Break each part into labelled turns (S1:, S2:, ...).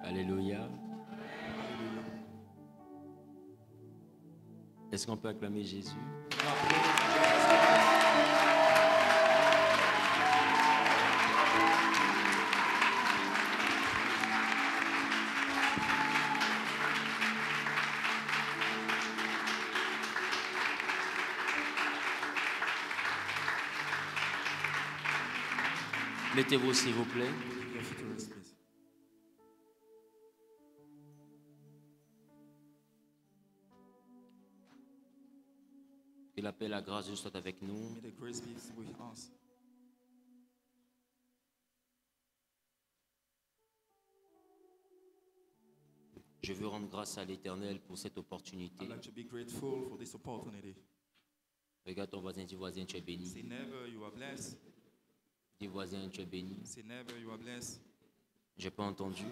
S1: Alléluia. Est-ce qu'on peut acclamer Jésus? Mettez-vous s'il vous plaît. Que la paix et la grâce soit avec nous. Je veux rendre grâce à l'Éternel pour cette opportunité. Regarde ton voisin, dis voisin, tu es béni. Dis voisin, tu es béni. J'ai pas entendu.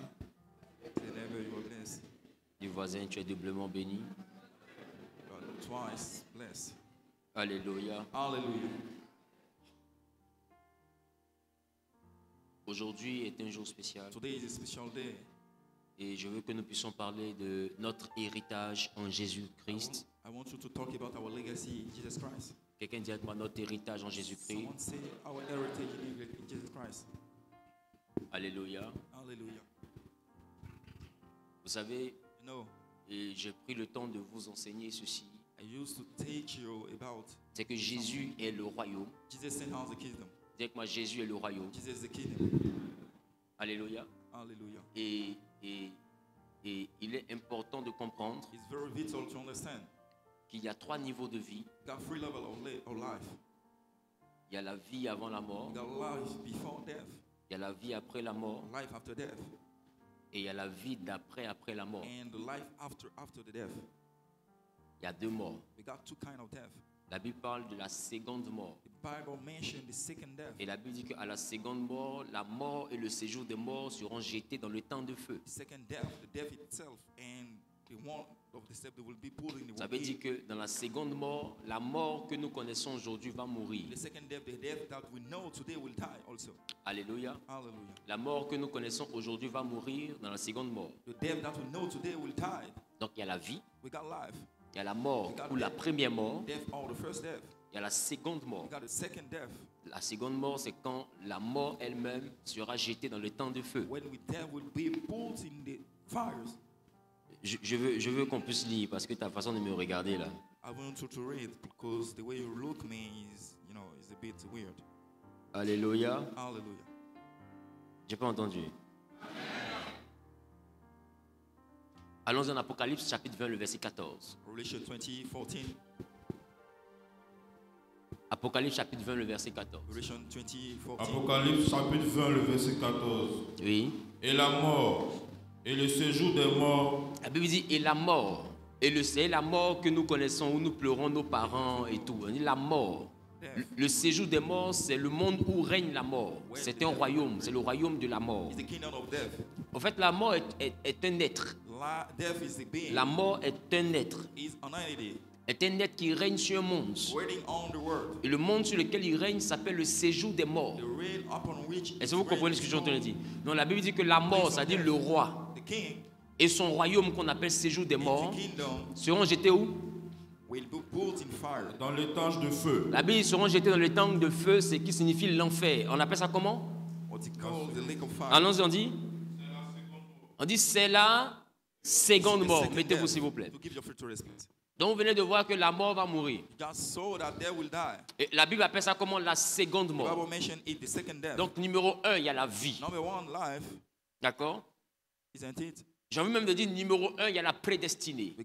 S1: Dis voisin, tu es doublement béni. Alléluia. Aujourd'hui est un jour spécial. Et je veux que nous puissions parler de notre héritage en Jésus-Christ. Quelqu'un dit avec moi notre héritage en Jésus-Christ. Alléluia. Vous savez, et j'ai pris le temps de vous enseigner ceci. C'est que Jésus est le royaume. Dis avec moi, Jésus est le royaume. Alléluia. Et il est important de comprendre qu'il y a 3 niveaux de vie. Il y a la vie avant la mort. Il y a la vie après la mort. Et il y a la vie d'après après la mort. Il y a 2 morts. La Bible parle de la seconde mort. Et la Bible dit qu'à la seconde mort, la mort et le séjour des morts seront jetés dans le temps de feu. Ça veut dire que dans la seconde mort, la mort que nous connaissons aujourd'hui va mourir. Alléluia. La mort que nous connaissons aujourd'hui va mourir dans la seconde mort. Donc il y a la vie. Il y a la mort ou la première mort. Il y a la seconde mort. La seconde mort, c'est quand la mort elle-même sera jetée dans le temps de feu. Je veux qu'on puisse lire parce que ta façon de me regarder là. Alléluia. J'ai pas entendu. Allons en Apocalypse chapitre 20, le verset 14. Apocalypse chapitre 20, le verset 14.
S2: Apocalypse chapitre 20, le verset 14.
S1: Oui.
S2: Et la mort et le séjour des morts.
S1: La Bible dit et la mort. Et c'est la mort que nous connaissons où nous pleurons nos parents et tout. On dit la mort. Le séjour des morts, c'est le monde où règne la mort. C'est un royaume, c'est le royaume de la mort. En fait, la mort est un être. La mort est un être. Est un être qui règne sur un monde. Et le monde sur lequel il règne s'appelle le séjour des morts. Est-ce que vous comprenez ce que je suis en train de dire? Donc la Bible dit que la mort, c'est-à-dire le roi, et son royaume qu'on appelle séjour des morts, seront jetés où?
S2: Dans l'étang de feu.
S1: La Bible, ils seront jetés dans l'étang de feu, ce qui signifie l'enfer. On appelle ça comment? Allons-y, on dit? On dit c'est la seconde mort. Mettez-vous s'il vous plaît. Donc vous venez de voir que la mort va mourir. Et la Bible appelle ça comment? La seconde mort. Donc numéro 1, il y a la vie. D'accord? J'ai envie même de dire numéro 1, il y a la prédestinée.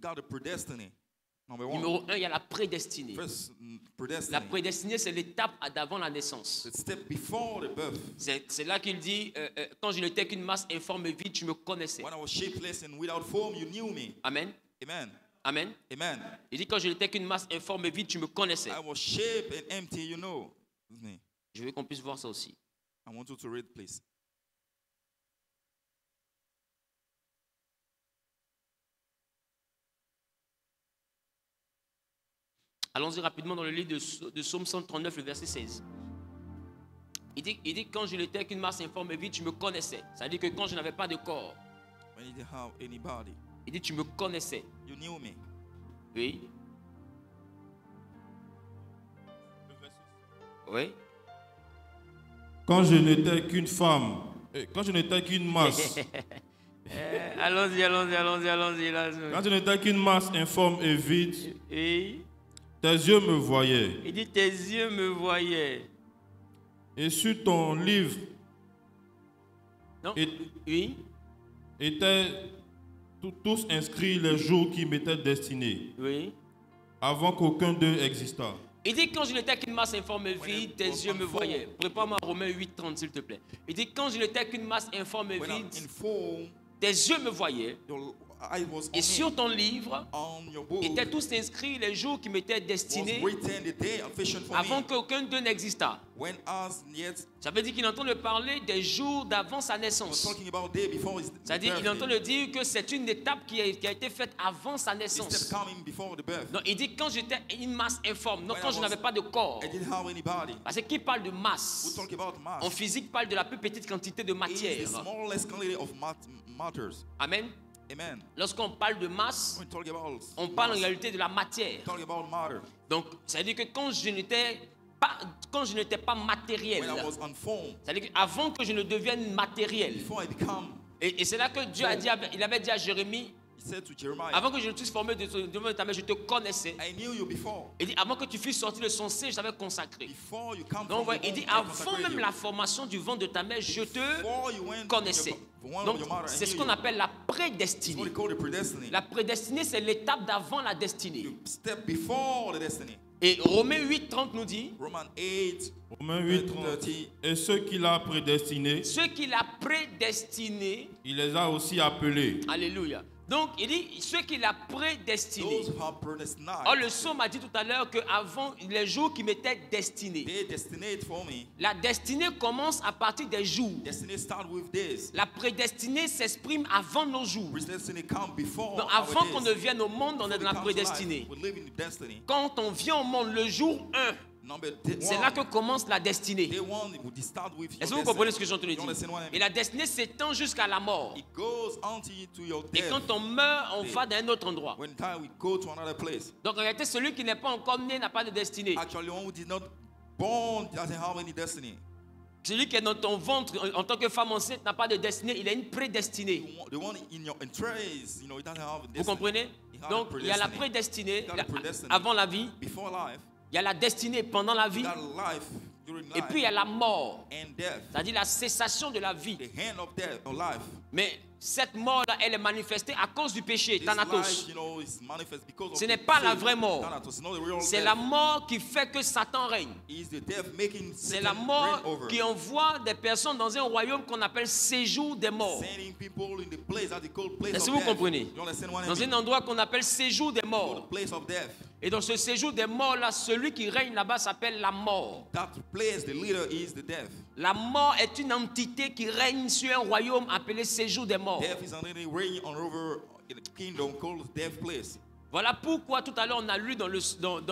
S1: Numéro 1, il y a la prédestinée. La prédestinée, c'est l'étape d'avant la naissance. C'est là qu'il dit, quand je n'étais qu'une masse informe et vide, tu me connaissais. Amen. Amen. Il dit, quand je n'étais qu'une masse informe et vide, tu me connaissais. Je veux qu'on puisse voir ça aussi. Allons-y rapidement dans le livre de Psaume 139, le verset 16. Il dit quand je n'étais qu'une masse informe et vide, tu me connaissais. C'est-à-dire que quand je n'avais pas de corps,
S3: when you didn't have anybody.
S1: Il dit, tu me connaissais.
S3: You knew me.
S1: Oui. Oui.
S2: Quand je n'étais qu'une femme, quand je n'étais qu'une masse,
S1: Allons-y.
S2: quand je n'étais qu'une masse informe et vide,
S1: Et
S2: tes yeux me voyaient.
S1: il dit, tes yeux me voyaient.
S2: Et sur ton livre
S1: Non.
S2: Et-
S1: Oui.
S2: étaient tous inscrits les jours qui m'étaient destinés,
S1: Oui.
S2: avant qu'aucun d'eux existât.
S1: Il dit, quand je n'étais qu'une masse informe et vide, tes yeux me voyaient. Prépare-moi Romains 8:30, s'il te plaît. Il dit, quand je n'étais qu'une masse informe et
S3: When I'm
S1: vide,
S3: in form,
S1: tes yeux me voyaient.
S3: your eye was
S1: Et
S3: on
S1: sur
S3: me.
S1: ton livre,
S3: On your book
S1: étaient tous inscrits les jours qui m'étaient
S3: was
S1: destinés
S3: written the day and vision for
S1: avant
S3: me.
S1: qu'aucun d'eux n'existât.
S3: When as yet
S1: Ça veut dire qu'il entend parler des jours d'avant sa
S3: was
S1: naissance.
S3: talking about day before his
S1: C'est-à-dire qu'il entend dire que c'est une étape qui a été faite avant sa
S3: Instead
S1: naissance.
S3: coming before the birth.
S1: Donc il dit quand j'étais une masse informe, non
S3: When
S1: quand
S3: I
S1: je
S3: was-
S1: n'avais pas de corps.
S3: I didn't have anybody.
S1: Parce que qui parle de
S3: We
S1: masse
S3: talk about mass.
S1: en physique parle de la plus petite quantité de
S3: Is
S1: matière.
S3: the smallest quantity of matters.
S1: Amen.
S3: Amen.
S1: Lorsqu'on parle de masse,
S3: When we talk about
S1: on parle en
S3: mass,
S1: réalité de la matière.
S3: talk about matter.
S1: Donc ça veut dire que quand je n'étais pas matériel,
S3: When I was unformed,
S1: c'est-à-dire qu'avant que je ne devienne matériel,
S3: before I become,
S1: et c'est là que Dieu a dit, il avait dit à Jérémie,
S3: he said to Jeremiah,
S1: avant que je ne puisse former de ta mère, je te connaissais.
S3: I knew you before.
S1: Il dit, avant que tu fusses sorti de son sein, je t'avais consacré.
S3: Before you come
S1: Donc
S3: from
S1: ouais,
S3: the
S1: il dit,
S3: womb, I
S1: avant
S3: consecrated
S1: même
S3: you.
S1: la formation du ventre de ta mère, je te
S3: Before you went
S1: connaissais.
S3: from one
S1: Donc
S3: of your mother, I
S1: c'est ce
S3: knew
S1: qu'on
S3: you.
S1: appelle la
S3: It's what
S1: prédestinée.
S3: they call the predestined.
S1: La prédestinée, c'est l'étape d'avant la destinée.
S3: You step before the destiny.
S1: Et Romains 8:30 nous dit,
S3: Romans 8,
S2: Romains 8, 30. Et ceux qu'il a prédestinés,
S1: ceux qu'il a prédestinés,
S2: il les a aussi appelés.
S1: alléluia. Donc il dit, ceux qu'il a prédestinés.
S3: those who are predestined,
S1: Or le psaume a dit tout à l'heure qu'avant les jours qui m'étaient destinés.
S3: they destinate for me.
S1: La destinée commence à partir des jours.
S3: Destiny start with this.
S1: La prédestinée s'exprime avant nos jours.
S3: Predestinate come before
S1: Donc
S3: our
S1: avant
S3: days.
S1: qu'on ne vienne au monde, on est
S3: Before
S1: dans la
S3: we come to life,
S1: prédestinée.
S3: we live in the destiny.
S1: Quand on vient au monde le jour 1, c'est là que commence la destinée.
S3: Day one, we start with your
S1: Est-ce que vous
S3: destiny.
S1: comprenez ce que je suis en train de
S3: You understand what I
S1: dire?
S3: mean?
S1: Et la destinée s'étend jusqu'à la mort.
S3: It goes until to your
S1: Et
S3: death.
S1: quand on meurt, on va dans un autre endroit.
S3: When die, we go to another place.
S1: Donc en réalité, celui qui n'est pas encore né n'a pas de destinée.
S3: Actually, one who did not born doesn't have any destiny.
S1: Celui qui est dans ton ventre en tant que femme enceinte n'a pas de destinée, il a une prédestinée.
S3: The one in your entrails, it doesn't have a destiny.
S1: Vous comprenez?
S3: It has a
S1: Donc il y a la
S3: predestinée.
S1: prédestinée
S3: You got a predestined.
S1: avant la vie,
S3: Before life,
S1: il y a la destinée pendant la vie,
S3: you got life during
S1: et
S3: life,
S1: puis il y a la mort,
S3: and death.
S1: c'est-à-dire la cessation de la vie.
S3: The hand of death or life.
S1: Mais cette mort-là, elle est manifestée à cause du péché,
S3: This
S1: Thanatos.
S3: life, is manifest because of
S1: Ce n'est
S3: the
S1: pas la
S3: sin.
S1: vraie mort.
S3: Thanatos, not the real
S1: C'est
S3: death.
S1: la mort qui fait que Satan règne.
S3: Is the death making
S1: C'est
S3: Satan
S1: la
S3: reign
S1: mort
S3: over.
S1: qui envoie des personnes dans un royaume qu'on appelle séjour des morts.
S3: Sending people in the place that they call place
S1: Est-ce
S3: of
S1: que vous
S3: death.
S1: comprenez?
S3: You understand what I
S1: Dans
S3: mean?
S1: un endroit qu'on appelle séjour des
S3: Called
S1: morts.
S3: the place of death.
S1: Et dans ce séjour des morts-là, celui qui règne là-bas s'appelle la mort.
S3: That place, the leader is the death.
S1: La mort est une entité qui règne sur un royaume appelé séjour des morts.
S3: Death is already reigning on over in a kingdom called death place.
S1: Voilà pourquoi tout à l'heure on a lu dans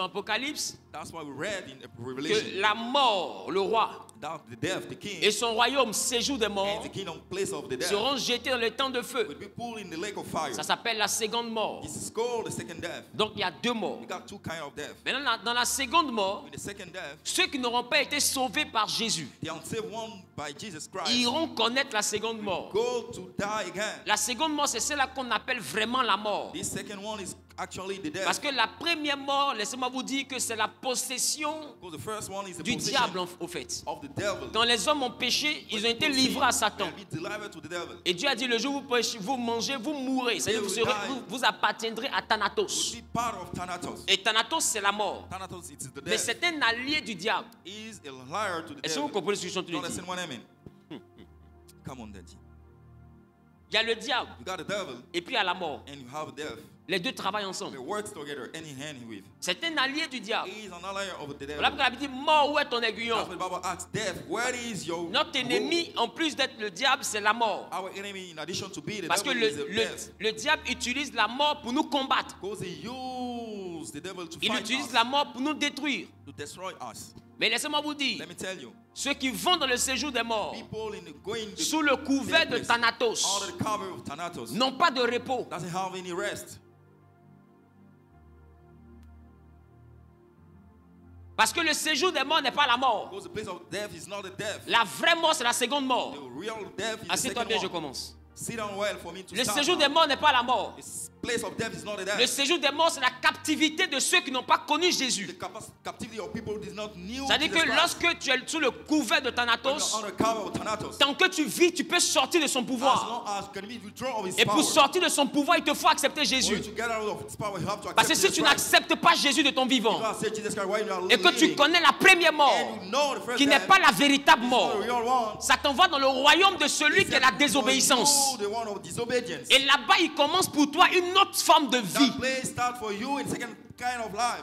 S1: Apocalypse
S3: That's why we read in
S1: que
S3: Revelation
S1: la mort, le roi,
S3: that the death, the king,
S1: et son royaume, séjour des morts,
S3: and the kingdom place of the death
S1: seront jetés dans les temps de feu.
S3: will be pulled in the lake of fire.
S1: Ça s'appelle la seconde mort.
S3: This is called the second death.
S1: Donc il y a deux morts.
S3: We got two kinds of death.
S1: Maintenant, dans la seconde mort,
S3: In the second death,
S1: ceux qui n'auront pas été sauvés par Jésus
S3: the unsaved one by Jesus Christ
S1: iront connaître la seconde mort.
S3: go to die again.
S1: La seconde mort, c'est celle-là qu'on appelle vraiment la mort.
S3: This second one is actually the death.
S1: Parce que la première mort, laissez-moi vous dire que c'est la possession
S3: Because the first one is the
S1: du
S3: possession
S1: diable au fait.
S3: of the devil.
S1: Quand les hommes ont péché, ils ont été livrés à Satan.
S3: They'll be delivered to the devil.
S1: Et Dieu a dit, le jour où vous péchez, vous mangez, vous mourrez. C'est-à-dire que vous appartiendrez à Thanatos.
S3: Will be part of Thanatos.
S1: Et Thanatos, c'est la mort.
S3: Thanatos is the
S1: Mais
S3: death.
S1: c'est un allié du diable.
S3: Is a liar to the
S1: Est-ce que vous
S3: devil.
S1: comprenez ce que je suis en train
S3: You
S1: de dire?
S3: understand what I mean? Come on, Daddy.
S1: Il y a le diable
S3: You got the devil
S1: et puis il y a la mort.
S3: and you have death.
S1: Les deux travaillent ensemble.
S3: They work together, hand in hand with.
S1: C'est un allié du diable.
S3: He is an ally of the devil.
S1: Voilà pourquoi la Bible dit, mort, où est ton
S3: That's
S1: aiguillon?
S3: what the Bible asks death. Where is your
S1: Notre ennemi, en plus d'être le diable, c'est la mort.
S3: Our enemy, in addition to be the
S1: Parce que
S3: devil, is the death.
S1: le diable utilise la mort pour nous combattre.
S3: Because he used the devil to
S1: Il
S3: fight
S1: utilise
S3: us,
S1: la mort pour nous détruire.
S3: to destroy us.
S1: Mais laissez-moi vous dire,
S3: Let me tell you,
S1: ceux qui vont dans le séjour des morts,
S3: people going to
S1: sous le couvert de
S3: place,
S1: Thanatos,
S3: under the cover of Thanatos,
S1: n'ont pas de repos.
S3: doesn't have any rest.
S1: Parce que le séjour des morts n'est pas la mort.
S3: Because the place of death is not the death.
S1: La vraie mort, c'est la seconde mort.
S3: The real death is the
S1: Assieds-toi
S3: second
S1: bien, je
S3: one.
S1: commence.
S3: Sit down well for me to
S1: Le
S3: start
S1: séjour
S3: now.
S1: des morts n'est pas la mort.
S3: The place of death is not the death.
S1: Le séjour des morts, c'est la captivité de ceux qui n'ont pas connu Jésus.
S3: The captivity of people who did not know
S1: C'est-à-dire
S3: Jesus
S1: que
S3: Christ.
S1: lorsque tu es sous le couvert de
S3: When
S1: Thanatos,
S3: you're under cover of Thanatos,
S1: tant que tu vis, tu peux sortir de son
S3: as
S1: pouvoir.
S3: long as can be withdrawn of his
S1: Et
S3: power.
S1: pour sortir de son pouvoir, il te faut accepter
S3: For you
S1: Jésus.
S3: to get out of his power, you have to
S1: Parce que
S3: accept
S1: si tu
S3: Jesus Christ.
S1: n'acceptes pas Jésus de ton
S3: You
S1: vivant,
S3: don't accept Jesus Christ while you are
S1: et que tu
S3: living,
S1: connais la première mort,
S3: and you know the first
S1: qui n'est
S3: death
S1: pas la véritable
S3: is
S1: mort,
S3: not the real one,
S1: ça t'envoie dans le royaume de celui qui est la désobéissance.
S3: the one of disobedience.
S1: Et là-bas, il commence pour toi une autre forme de vie.
S3: That place start for you in second kind of life.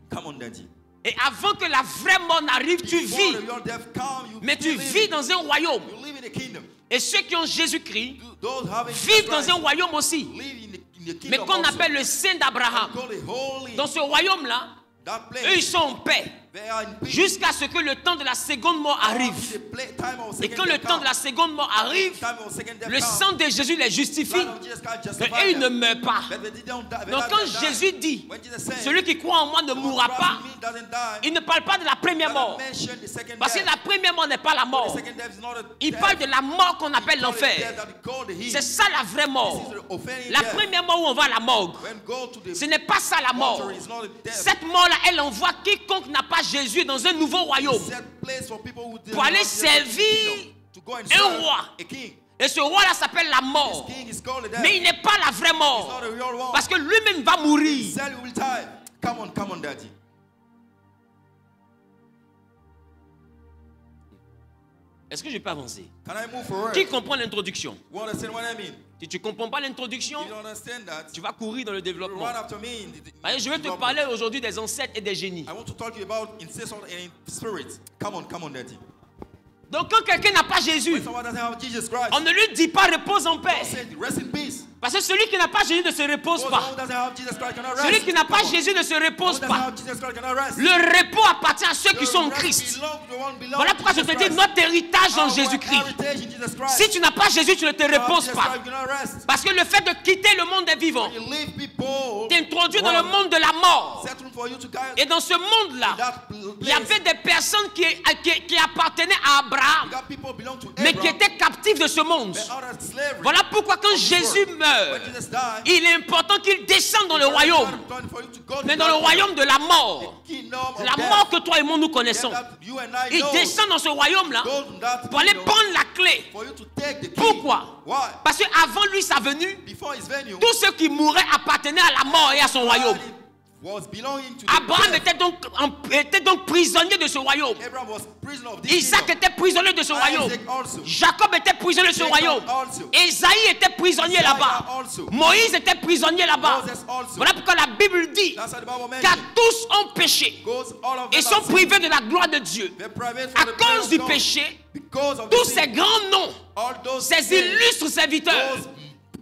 S3: Come on, Daddy.
S1: Et avant que la vraie mort n'arrive, tu
S3: Before
S1: vis.
S3: the real death come, you
S1: Mais tu
S3: still
S1: vis
S3: live.
S1: dans un royaume.
S3: You live in the kingdom.
S1: Et ceux qui ont Jésus-Christ
S3: Those having
S1: vivent dans
S3: Christ
S1: un royaume aussi.
S3: live in the
S1: Mais
S3: kingdom
S1: qu'on
S3: also.
S1: appelle le Saint d'Abraham.
S3: Called the holy.
S1: Dans ce royaume-là,
S3: That place,
S1: eux, ils sont en paix.
S3: they are in peace.
S1: Jusqu'à ce que le temps de la seconde mort arrive.
S3: The time of
S1: Et
S3: second
S1: quand le
S3: death
S1: temps de la
S3: come,
S1: seconde mort arrive,
S3: time of second death
S1: le
S3: come,
S1: sang de Jésus les justifie.
S3: blood of Jesus Christ
S1: Et
S3: justify
S1: eux, ils ne
S3: them.
S1: meurent pas.
S3: But they don't die- they
S1: Donc
S3: don't
S1: quand
S3: die.
S1: Jésus dit,
S3: When Jesus said,
S1: celui qui croit en moi ne
S3: "The one
S1: mourra
S3: who
S1: pas,
S3: trusts in me doesn't die,"
S1: il ne parle pas de la première
S3: doesn't
S1: mort.
S3: mention the second
S1: Parce que
S3: death.
S1: la première mort n'est pas la
S3: The
S1: mort.
S3: second death is not a
S1: Il
S3: death.
S1: parle de la mort qu'on appelle
S3: Call it
S1: l'enfer.
S3: death that we call the heat.
S1: C'est ça la vraie mort.
S3: This is the offending
S1: La
S3: death.
S1: première mort où on va à la morgue.
S3: When go to the
S1: Ce n'est pas ça la mort.
S3: mortuary, it's not a death.
S1: Cette mort-là, elle envoie quiconque n'a pas Jésus dans un nouveau royaume.
S3: Set place for people who did
S1: Pour
S3: not
S1: aller
S3: have Jesus in the
S1: servir
S3: kingdom, to go and
S1: un
S3: serve
S1: roi.
S3: a king.
S1: Et ce roi-là s'appelle la mort.
S3: This king is called a death.
S1: Mais il n'est pas la vraie
S3: It's
S1: mort.
S3: not a real one.
S1: Parce que lui-même va mourir.
S3: Himself will die. Come on, Daddy.
S1: Est-ce que je peux avancer?
S3: Can I move forward?
S1: Qui comprend l'introduction?
S3: You understand what I mean?
S1: Si tu ne comprends pas l'introduction,
S3: If you don't understand that,
S1: tu vas courir dans le
S3: you
S1: développement.
S3: run after me in
S1: Allez, je vais te parler aujourd'hui des ancêtres et des génies.
S3: I want to talk to you about incest and spirit. Come on, Daddy.
S1: Donc quand quelqu'un n'a pas Jésus,
S3: When someone doesn't have Jesus Christ,
S1: on ne lui dit pas repose en
S3: don't
S1: paix.
S3: say rest in peace.
S1: Parce que celui qui n'a pas Jésus ne se repose
S3: Because
S1: pas.
S3: someone doesn't have Jesus Christ cannot rest.
S1: Celui qui n'a pas
S3: Come on.
S1: Jésus ne se repose
S3: Someone doesn't
S1: pas.
S3: have Jesus Christ cannot rest.
S1: Le repos appartient à ceux qui
S3: The
S1: sont en
S3: rest
S1: Christ.
S3: belong to the one belong
S1: Voilà
S3: to
S1: pourquoi je
S3: Jesus
S1: te dis
S3: Christ.
S1: notre héritage en
S3: Our
S1: Jésus-Christ.
S3: heritage in Jesus Christ.
S1: Si tu n'as pas Jésus, tu ne te
S3: You have
S1: reposes
S3: Jesus
S1: pas.
S3: Christ, you cannot rest.
S1: Parce que le fait de quitter le monde des vivants
S3: You leave people
S1: t'introduit dans le
S3: wrong.
S1: monde de la mort.
S3: Settle for you to die
S1: Et dans ce monde-là,
S3: that
S1: il y avait
S3: place.
S1: des personnes qui appartenaient à Abraham,
S3: You got people belong to
S1: mais qui
S3: Abraham,
S1: étaient captifs de ce monde.
S3: but out of slavery.
S1: Voilà pourquoi quand
S3: Of this
S1: Jésus
S3: world.
S1: meurt,
S3: When Jesus died,
S1: il est important qu'il descende dans le
S3: it's
S1: royaume,
S3: important for you to go to
S1: mais dans
S3: that
S1: le royaume de la mort.
S3: kingdom of
S1: La
S3: death.
S1: mort que toi et moi nous connaissons.
S3: That you and I
S1: Il
S3: know.
S1: descend dans ce royaume-là
S3: Go to that
S1: pour aller
S3: kingdom
S1: prendre la clé.
S3: for you to take the key.
S1: Pourquoi?
S3: Why?
S1: Parce qu'avant lui, sa venue,
S3: Before his venue,
S1: tous ceux qui mouraient appartenaient à la mort et à son royaume.
S3: was belonging to the
S1: Abraham
S3: death.
S1: était donc prisonnier de ce royaume.
S3: Abraham was prisoner of this
S1: Isaac
S3: kingdom.
S1: était prisonnier de ce royaume.
S3: Isaac also.
S1: Jacob était prisonnier de ce
S3: Jacob
S1: royaume.
S3: also.
S1: Esaïe était prisonnier
S3: Isaiah
S1: là-bas.
S3: also.
S1: Moïse était prisonnier là-bas.
S3: Moses also.
S1: Voilà pourquoi la Bible dit
S3: That's what the Bible
S1: car
S3: mentioned.
S1: tous ont péché
S3: Goes all of
S1: et
S3: them
S1: sont
S3: are
S1: privés de la gloire de Dieu.
S3: They're private
S1: À
S3: for the prayer
S1: cause
S3: of
S1: du
S3: God.
S1: péché,
S3: Because of
S1: tous
S3: the
S1: ces
S3: sin,
S1: grands noms,
S3: all those
S1: ces
S3: things,
S1: illustres serviteurs,
S3: those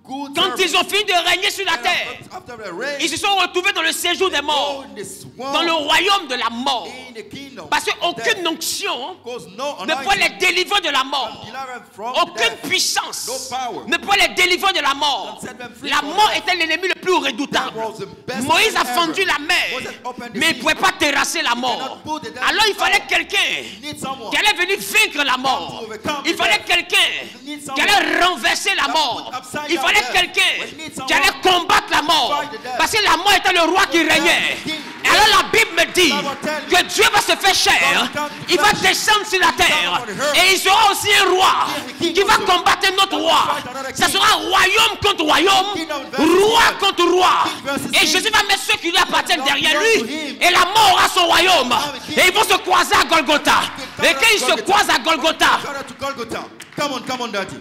S3: good
S1: quand ils ont fini de régner sur la
S3: servants,
S1: terre,
S3: after the rain,
S1: ils se sont retrouvés dans le séjour des morts,
S3: go in this world,
S1: dans le royaume de la mort.
S3: in the kingdom
S1: Parce
S3: of
S1: qu'aucune
S3: death.
S1: onction
S3: Because no
S1: ne peut les
S3: anointing
S1: délivrer de la mort.
S3: delivered from
S1: Aucune
S3: death.
S1: puissance
S3: No power.
S1: ne peut les délivrer de la mort.
S3: Can set them free
S1: La
S3: from
S1: mort
S3: death.
S1: était l'ennemi le plus redoutable.
S3: That was the best
S1: Moïse a
S3: ever.
S1: fendu la mer,
S3: Moses opened the
S1: mais il ne
S3: sea.
S1: pouvait pas terrasser la mort.
S3: cannot put the death
S1: Alors il
S3: in
S1: fallait
S3: power.
S1: quelqu'un
S3: You need someone.
S1: qui allait venir vaincre la mort.
S3: to overcome
S1: Il
S3: the
S1: fallait
S3: death.
S1: quelqu'un
S3: You need
S1: qui
S3: someone
S1: allait renverser la
S3: that
S1: mort.
S3: put upside
S1: Il
S3: down
S1: fallait
S3: death.
S1: quelqu'un
S3: But you need
S1: qui
S3: someone
S1: allait combattre la mort.
S3: fight the death.
S1: Parce que la mort était le roi qui régnait.
S3: king.
S1: Et alors la Bible me dit
S3: Bible tell you.
S1: que Dieu va se faire chair.
S3: God will come
S1: Il va
S3: flesh.
S1: descendre sur la terre.
S3: Come on the earth.
S1: Et il sera aussi un roi
S3: King
S1: qui va
S3: also.
S1: combattre notre roi.
S3: fight another
S1: Ça
S3: king.
S1: sera royaume contre royaume,
S3: Kingdom versus
S1: roi
S3: kingdom.
S1: contre roi.
S3: King versus
S1: Et
S3: king.
S1: Jésus va mettre ceux qui lui appartiennent
S3: Kingdom
S1: derrière
S3: belong to
S1: lui.
S3: him.
S1: Et la mort aura son royaume.
S3: a king.
S1: Et ils vont se croiser à Golgotha. Et quand ils se croisent à Golgotha,
S3: To Golgotha. Come on, Daddy.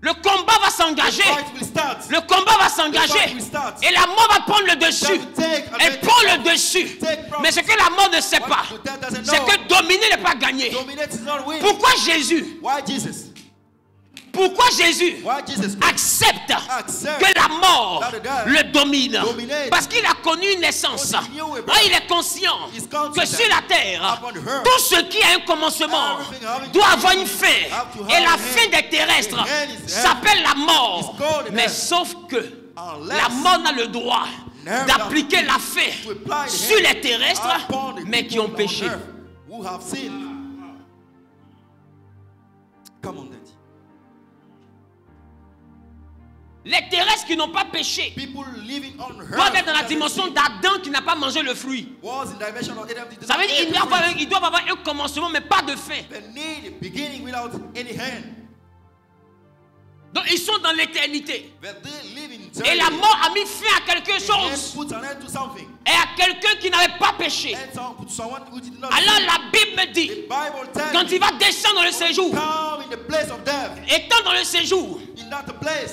S1: le combat va s'engager.
S3: Fight will start.
S1: Le combat va
S3: The
S1: s'engager.
S3: fight will start.
S1: Et la mort va prendre le dessus.
S3: That will take
S1: Elle
S3: advantage.
S1: prend le dessus.
S3: Take from-
S1: Mais ce que la mort ne sait
S3: What
S1: pas,
S3: the death doesn't
S1: c'est
S3: know.
S1: que dominer n'est pas gagner.
S3: Dominate is not winning.
S1: Pourquoi Jésus,
S3: Why Jesus?
S1: Pourquoi Jésus
S3: Why Jesus Christ
S1: accepte que la mort le domine? Parce qu'il a connu une naissance. Il est conscient que sur la terre, tout ce qui a un commencement doit avoir une fin. Et la fin des terrestres s'appelle la mort. Mais sauf que la mort n'a le droit d'appliquer la fin sur les terrestres, mais qui ont péché. Les terrestres qui n'ont pas péché doivent être dans la dimension d'Adam qui n'a pas mangé le fruit. Ça veut dire qu'ils doivent avoir un commencement mais pas de fin. Donc ils sont dans l'éternité. Et la mort a mis fin à quelque chose. Et à quelqu'un qui n'avait pas péché. Alors la Bible me dit, quand il va descendre dans le séjour, étant dans le séjour,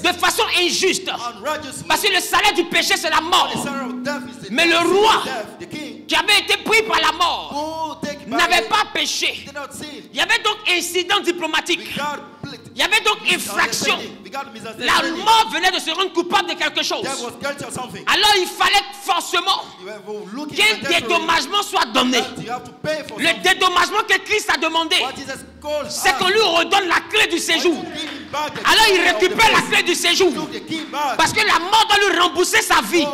S1: de façon injuste, parce que le salaire du péché c'est la mort. Mais le roi qui avait été pris par la mort n'avait pas péché. Il y avait donc incident diplomatique. Il y avait donc infraction. La mort venait de se rendre coupable de quelque chose. Alors il fallait forcément qu'un dédommagement soit donné. Le dédommagement que Christ a demandé, c'est qu'on lui redonne la clé du séjour. Alors il récupère la clé du séjour. Parce que la mort doit lui rembourser sa vie.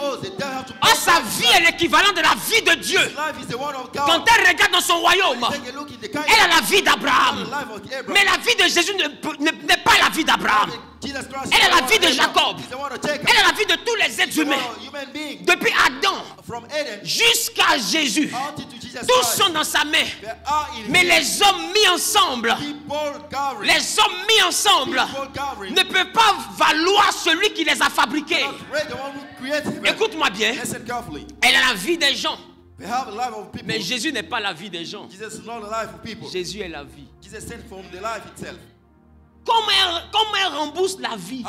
S1: Or sa vie est l'équivalent de la vie de Dieu. Quand elle regarde dans son royaume, elle a la vie d'Abraham. Mais la vie de Jésus n'est pas la vie d'Abraham. Elle a la vie de Jacob. Elle a la vie de tous les êtres humains. Depuis Adam jusqu'à Jésus. Tous sont dans sa main. Mais les hommes mis ensemble, ne peuvent pas valoir celui qui les a fabriqués. Écoute-moi bien. Elle a la vie des gens. Mais Jésus n'est pas la vie des gens. Jésus est la vie. Comment elle rembourse la vie?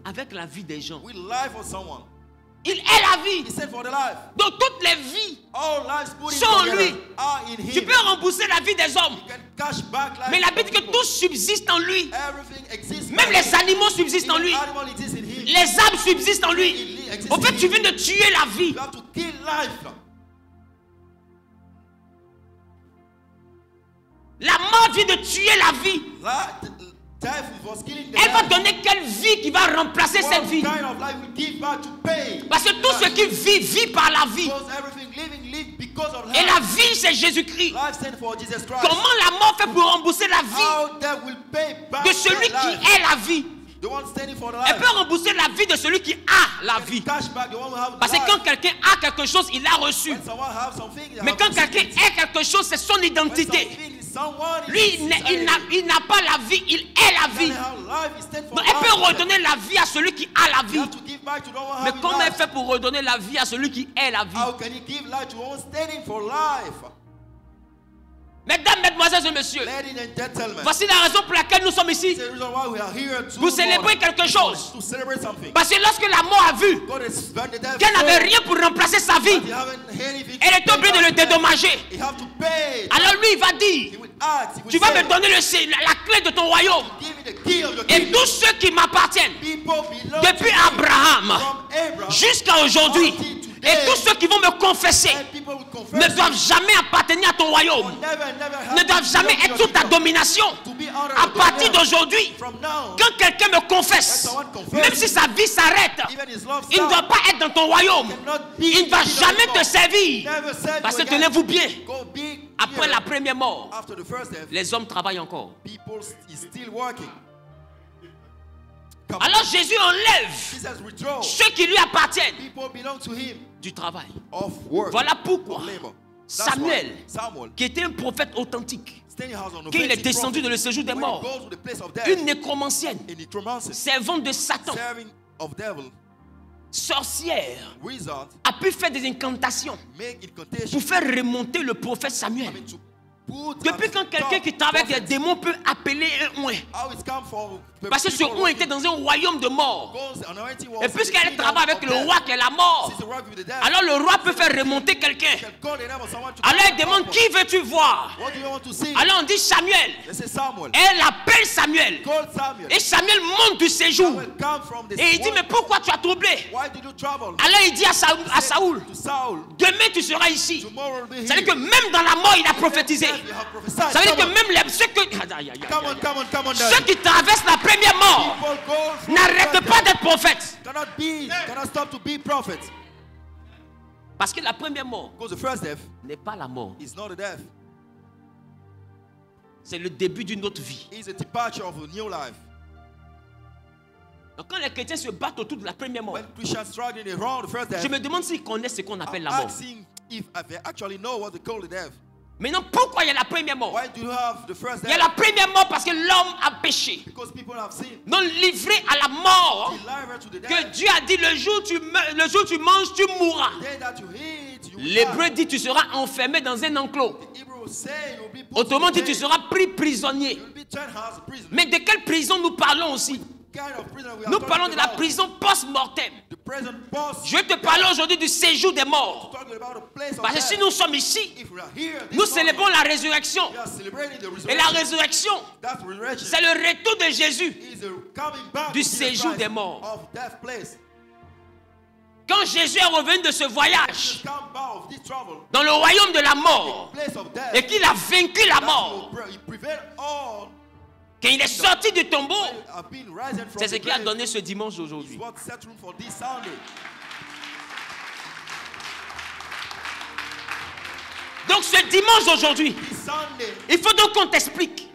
S1: Avec la vie des gens. Il est la vie. Donc toutes les vies sont en lui. Tu peux rembourser la vie des hommes. Mais la Bible dit que tout subsiste en lui. Même les animaux subsistent en lui. Les arbres subsistent en lui. En fait, tu viens de tuer la vie. La mort vient de tuer la vie. Elle va donner quelle vie qui va remplacer cette vie? Parce que tout ce qui vit, vit par la vie. Et la vie, c'est Jésus-Christ. Comment la mort fait pour rembourser la vie de celui qui est la vie? Elle peut rembourser la vie de celui qui a la vie. Parce que quand quelqu'un a quelque chose, il l'a reçu. Mais quand quelqu'un est quelque chose, c'est son identité. Lui, il n'a pas la vie, il est la vie. Donc elle peut redonner la vie à celui qui a la vie. Mais comment elle fait pour redonner la vie à celui qui est la vie? Mesdames, mesdemoiselles et messieurs, voici la raison pour laquelle nous sommes ici. Pour célébrer quelque chose. Parce que lorsque la mort a vu qu'elle n'avait rien pour remplacer sa vie, elle est obligée de le dédommager. Alors lui, il va dire, tu vas me donner la clé de ton royaume. Et tous ceux qui m'appartiennent, depuis Abraham jusqu'à aujourd'hui, et tous ceux qui vont me confesser ne doivent jamais appartenir à ton royaume, ne doivent jamais être sous ta domination. À partir d'aujourd'hui, quand quelqu'un me confesse, même si sa vie s'arrête, il ne doit pas être dans ton royaume. Il ne va jamais te servir. Parce que tenez-vous bien, après la première mort, les hommes travaillent encore. Alors Jésus enlève ceux qui lui appartiennent du travail. Voilà pourquoi Samuel, qui était un prophète authentique, qui est descendu dans le séjour des morts, une nécromancienne, servante de Satan, sorcière, a pu faire des incantations pour faire remonter le prophète Samuel. Depuis quand quelqu'un qui travaille avec des démons peut appeler un oint? Parce que ce oint était dans un royaume de mort. Et puisqu'elle travaille avec le roi qui est la mort, alors le roi peut faire remonter quelqu'un. Alors il demande qui veux-tu voir? Alors on dit Samuel. Elle appelle Samuel. Et Samuel monte du séjour. Et il dit mais pourquoi tu as troublé? Alors il dit à Saoul, demain tu seras ici. C'est-à-dire que même dans la mort il a prophétisé. Ça veut dire que même ceux qui traversent la première mort n'arrêtent pas d'être prophètes. Parce que la première mort n'est pas la mort. C'est le début d'une autre vie. Donc quand les chrétiens se battent autour de la première mort, je me demande s'ils connaissent ce qu'on appelle la mort. Maintenant, pourquoi il y a la première mort? Il y a la première mort parce que l'homme a péché. Donc livré à la mort, que Dieu a dit le jour où tu manges, tu mourras. L'Hébreu dit tu seras enfermé dans un enclos. Autrement dit tu seras pris prisonnier. Mais de quelle prison nous parlons aussi? Nous parlons de la prison post-mortem. Je te parle aujourd'hui du séjour des morts. Parce que si nous sommes ici, nous célébrons la résurrection. Et la résurrection, c'est le retour de Jésus du séjour des morts. Quand Jésus est revenu de ce voyage dans le royaume de la mort et qu'il a vaincu la mort, quand il est sorti du tombeau, c'est ce qui a donné ce dimanche aujourd'hui. Donc ce dimanche aujourd'hui, il faut donc qu'on t'explique.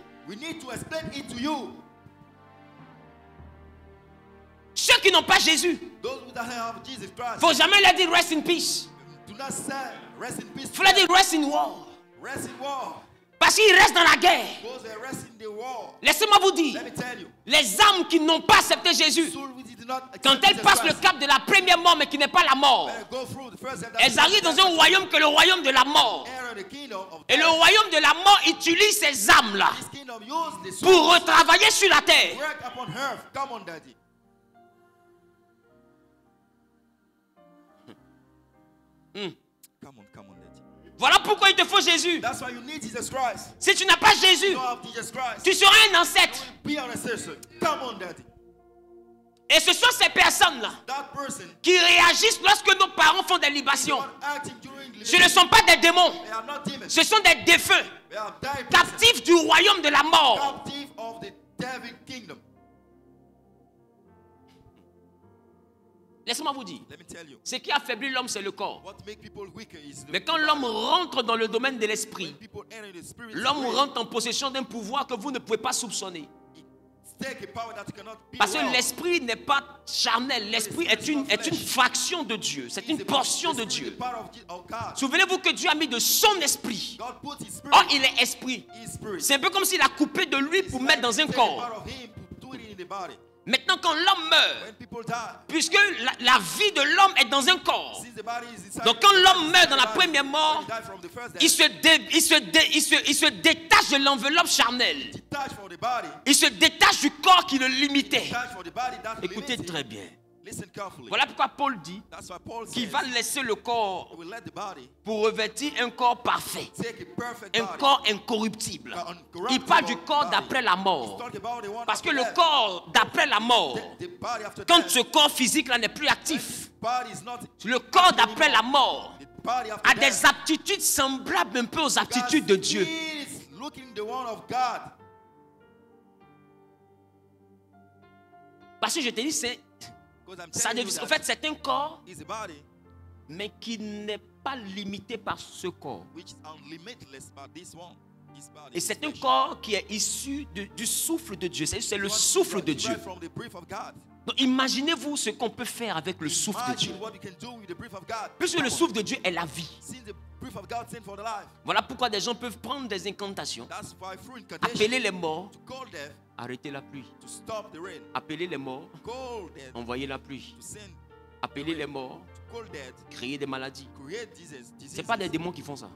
S1: Ceux qui n'ont pas Jésus, il ne faut jamais leur dire rest in peace. Il faut leur dire rest in war. Parce qu'ils restent dans la guerre. Laissez-moi vous dire, les âmes qui n'ont pas accepté Jésus, quand elles passent le cap de la première mort, mais qui n'est pas la mort, elles arrivent dans un royaume que le royaume de la mort. Et le royaume de la mort utilise ces âmes-là pour retravailler sur la terre. Voilà pourquoi il te faut Jésus. Si tu n'as pas Jésus, tu seras un ancêtre. Et ce sont ces personnes-là qui réagissent lorsque nos parents font des libations. Ce ne sont pas des démons. Ce sont des défunts, captifs du royaume de la mort. Laissez-moi vous dire, ce qui affaiblit l'homme, c'est le corps. Mais quand l'homme rentre dans le domaine de l'esprit, l'homme rentre en possession d'un pouvoir que vous ne pouvez pas soupçonner. Parce que l'esprit n'est pas charnel, l'esprit est une fraction de Dieu, c'est une portion de Dieu. Souvenez-vous que Dieu a mis de son esprit. Or, il est esprit. C'est un peu comme s'il a coupé de lui pour mettre dans un corps. Maintenant, quand l'homme meurt, puisque la vie de l'homme est dans un corps, donc quand l'homme meurt dans la première mort, il se détache de l'enveloppe charnelle. Il se détache du corps qui le limitait. Écoutez très bien. Voilà pourquoi Paul dit qu'il va laisser le corps pour revêtir un corps parfait, un corps incorruptible. Il parle du corps d'après la mort. Parce que le corps d'après la mort, quand ce corps physique-là n'est plus actif, le corps d'après la mort a des aptitudes semblables un peu aux aptitudes de Dieu. Parce que je te dis, en fait, c'est un corps, mais qui n'est pas limité par ce corps. Et c'est un corps qui est issu du souffle de Dieu. C'est le souffle de Dieu. Donc imaginez-vous ce qu'on peut faire avec le souffle de Dieu. Puisque le souffle de Dieu est la vie. Voilà pourquoi des gens peuvent prendre des incantations, appeler les morts, arrêter la pluie, appeler les morts, envoyer la pluie, appeler les morts, créer des maladies. Ce n'est pas des démons qui font ça.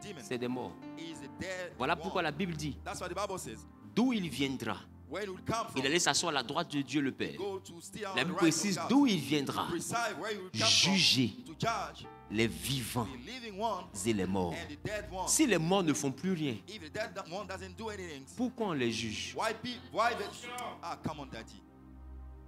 S3: demon.
S1: c'est des morts.
S3: He is a dead
S1: Voilà
S3: one.
S1: pourquoi la Bible dit,
S3: That's what the Bible says.
S1: d'où il viendra,
S3: Where it will come from.
S1: il allait s'asseoir à la droite de Dieu le Père.
S3: Go to stay on
S1: La
S3: the
S1: Bible
S3: right
S1: précise
S3: of God.
S1: d'où il viendra,
S3: Precise where you will come
S1: juger
S3: from. To judge
S1: les vivants
S3: the living ones
S1: et les morts.
S3: and the dead ones.
S1: Si les morts ne font plus rien,
S3: If the dead one doesn't do anything,
S1: pourquoi on les juge?
S3: why come on, Daddy?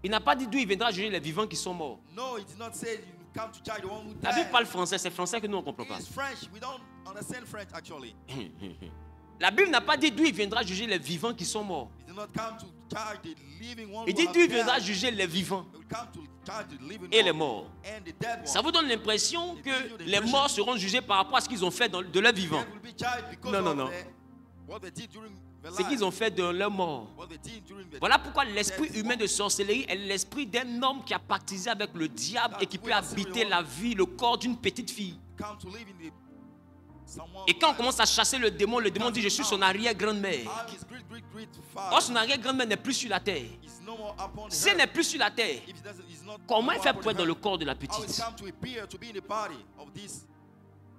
S1: Il n'a pas dit d'où il viendra juger les vivants qui sont morts.
S3: No, it did not say you come to judge the one who
S1: La Bible
S3: died.
S1: parle français, c'est français que nous on ne comprend pas.
S3: It's French. We don't understand French actually.
S1: La Bible n'a pas dit d'où il viendra juger les vivants qui sont morts.
S3: It did not come to judge the living one
S1: Il
S3: who
S1: dit
S3: have
S1: d'où il viendra
S3: died.
S1: juger les vivants
S3: It will come to judge the living
S1: et les
S3: one
S1: morts.
S3: and the dead one.
S1: Ça vous donne l'impression que les morts seront jugés par rapport à ce qu'ils ont fait de leur vivant.
S3: They will be judged because
S1: Non, non,
S3: of
S1: non.
S3: what they did during their
S1: Ce qu'ils
S3: life.
S1: ont fait de leur mort.
S3: What they did during their
S1: Voilà pourquoi l'esprit
S3: death.
S1: humain de sorcellerie est l'esprit d'un homme qui a pactisé avec le diable et qui peut habiter la vie, le corps d'une petite fille.
S3: Come to live in the someone
S1: Et quand on commence à chasser le démon dit je suis son arrière-grand-mère.
S3: I'm his great father.
S1: Or son arrière-grand-mère n'est plus sur la terre.
S3: He's no more upon the
S1: Si elle
S3: earth.
S1: n'est plus sur la terre,
S3: If he doesn't, he's not
S1: comment elle fait
S3: upon
S1: pour être
S3: the
S1: dans le
S3: earth,
S1: corps de la
S3: how it
S1: petite?
S3: come to appear to be in the body of this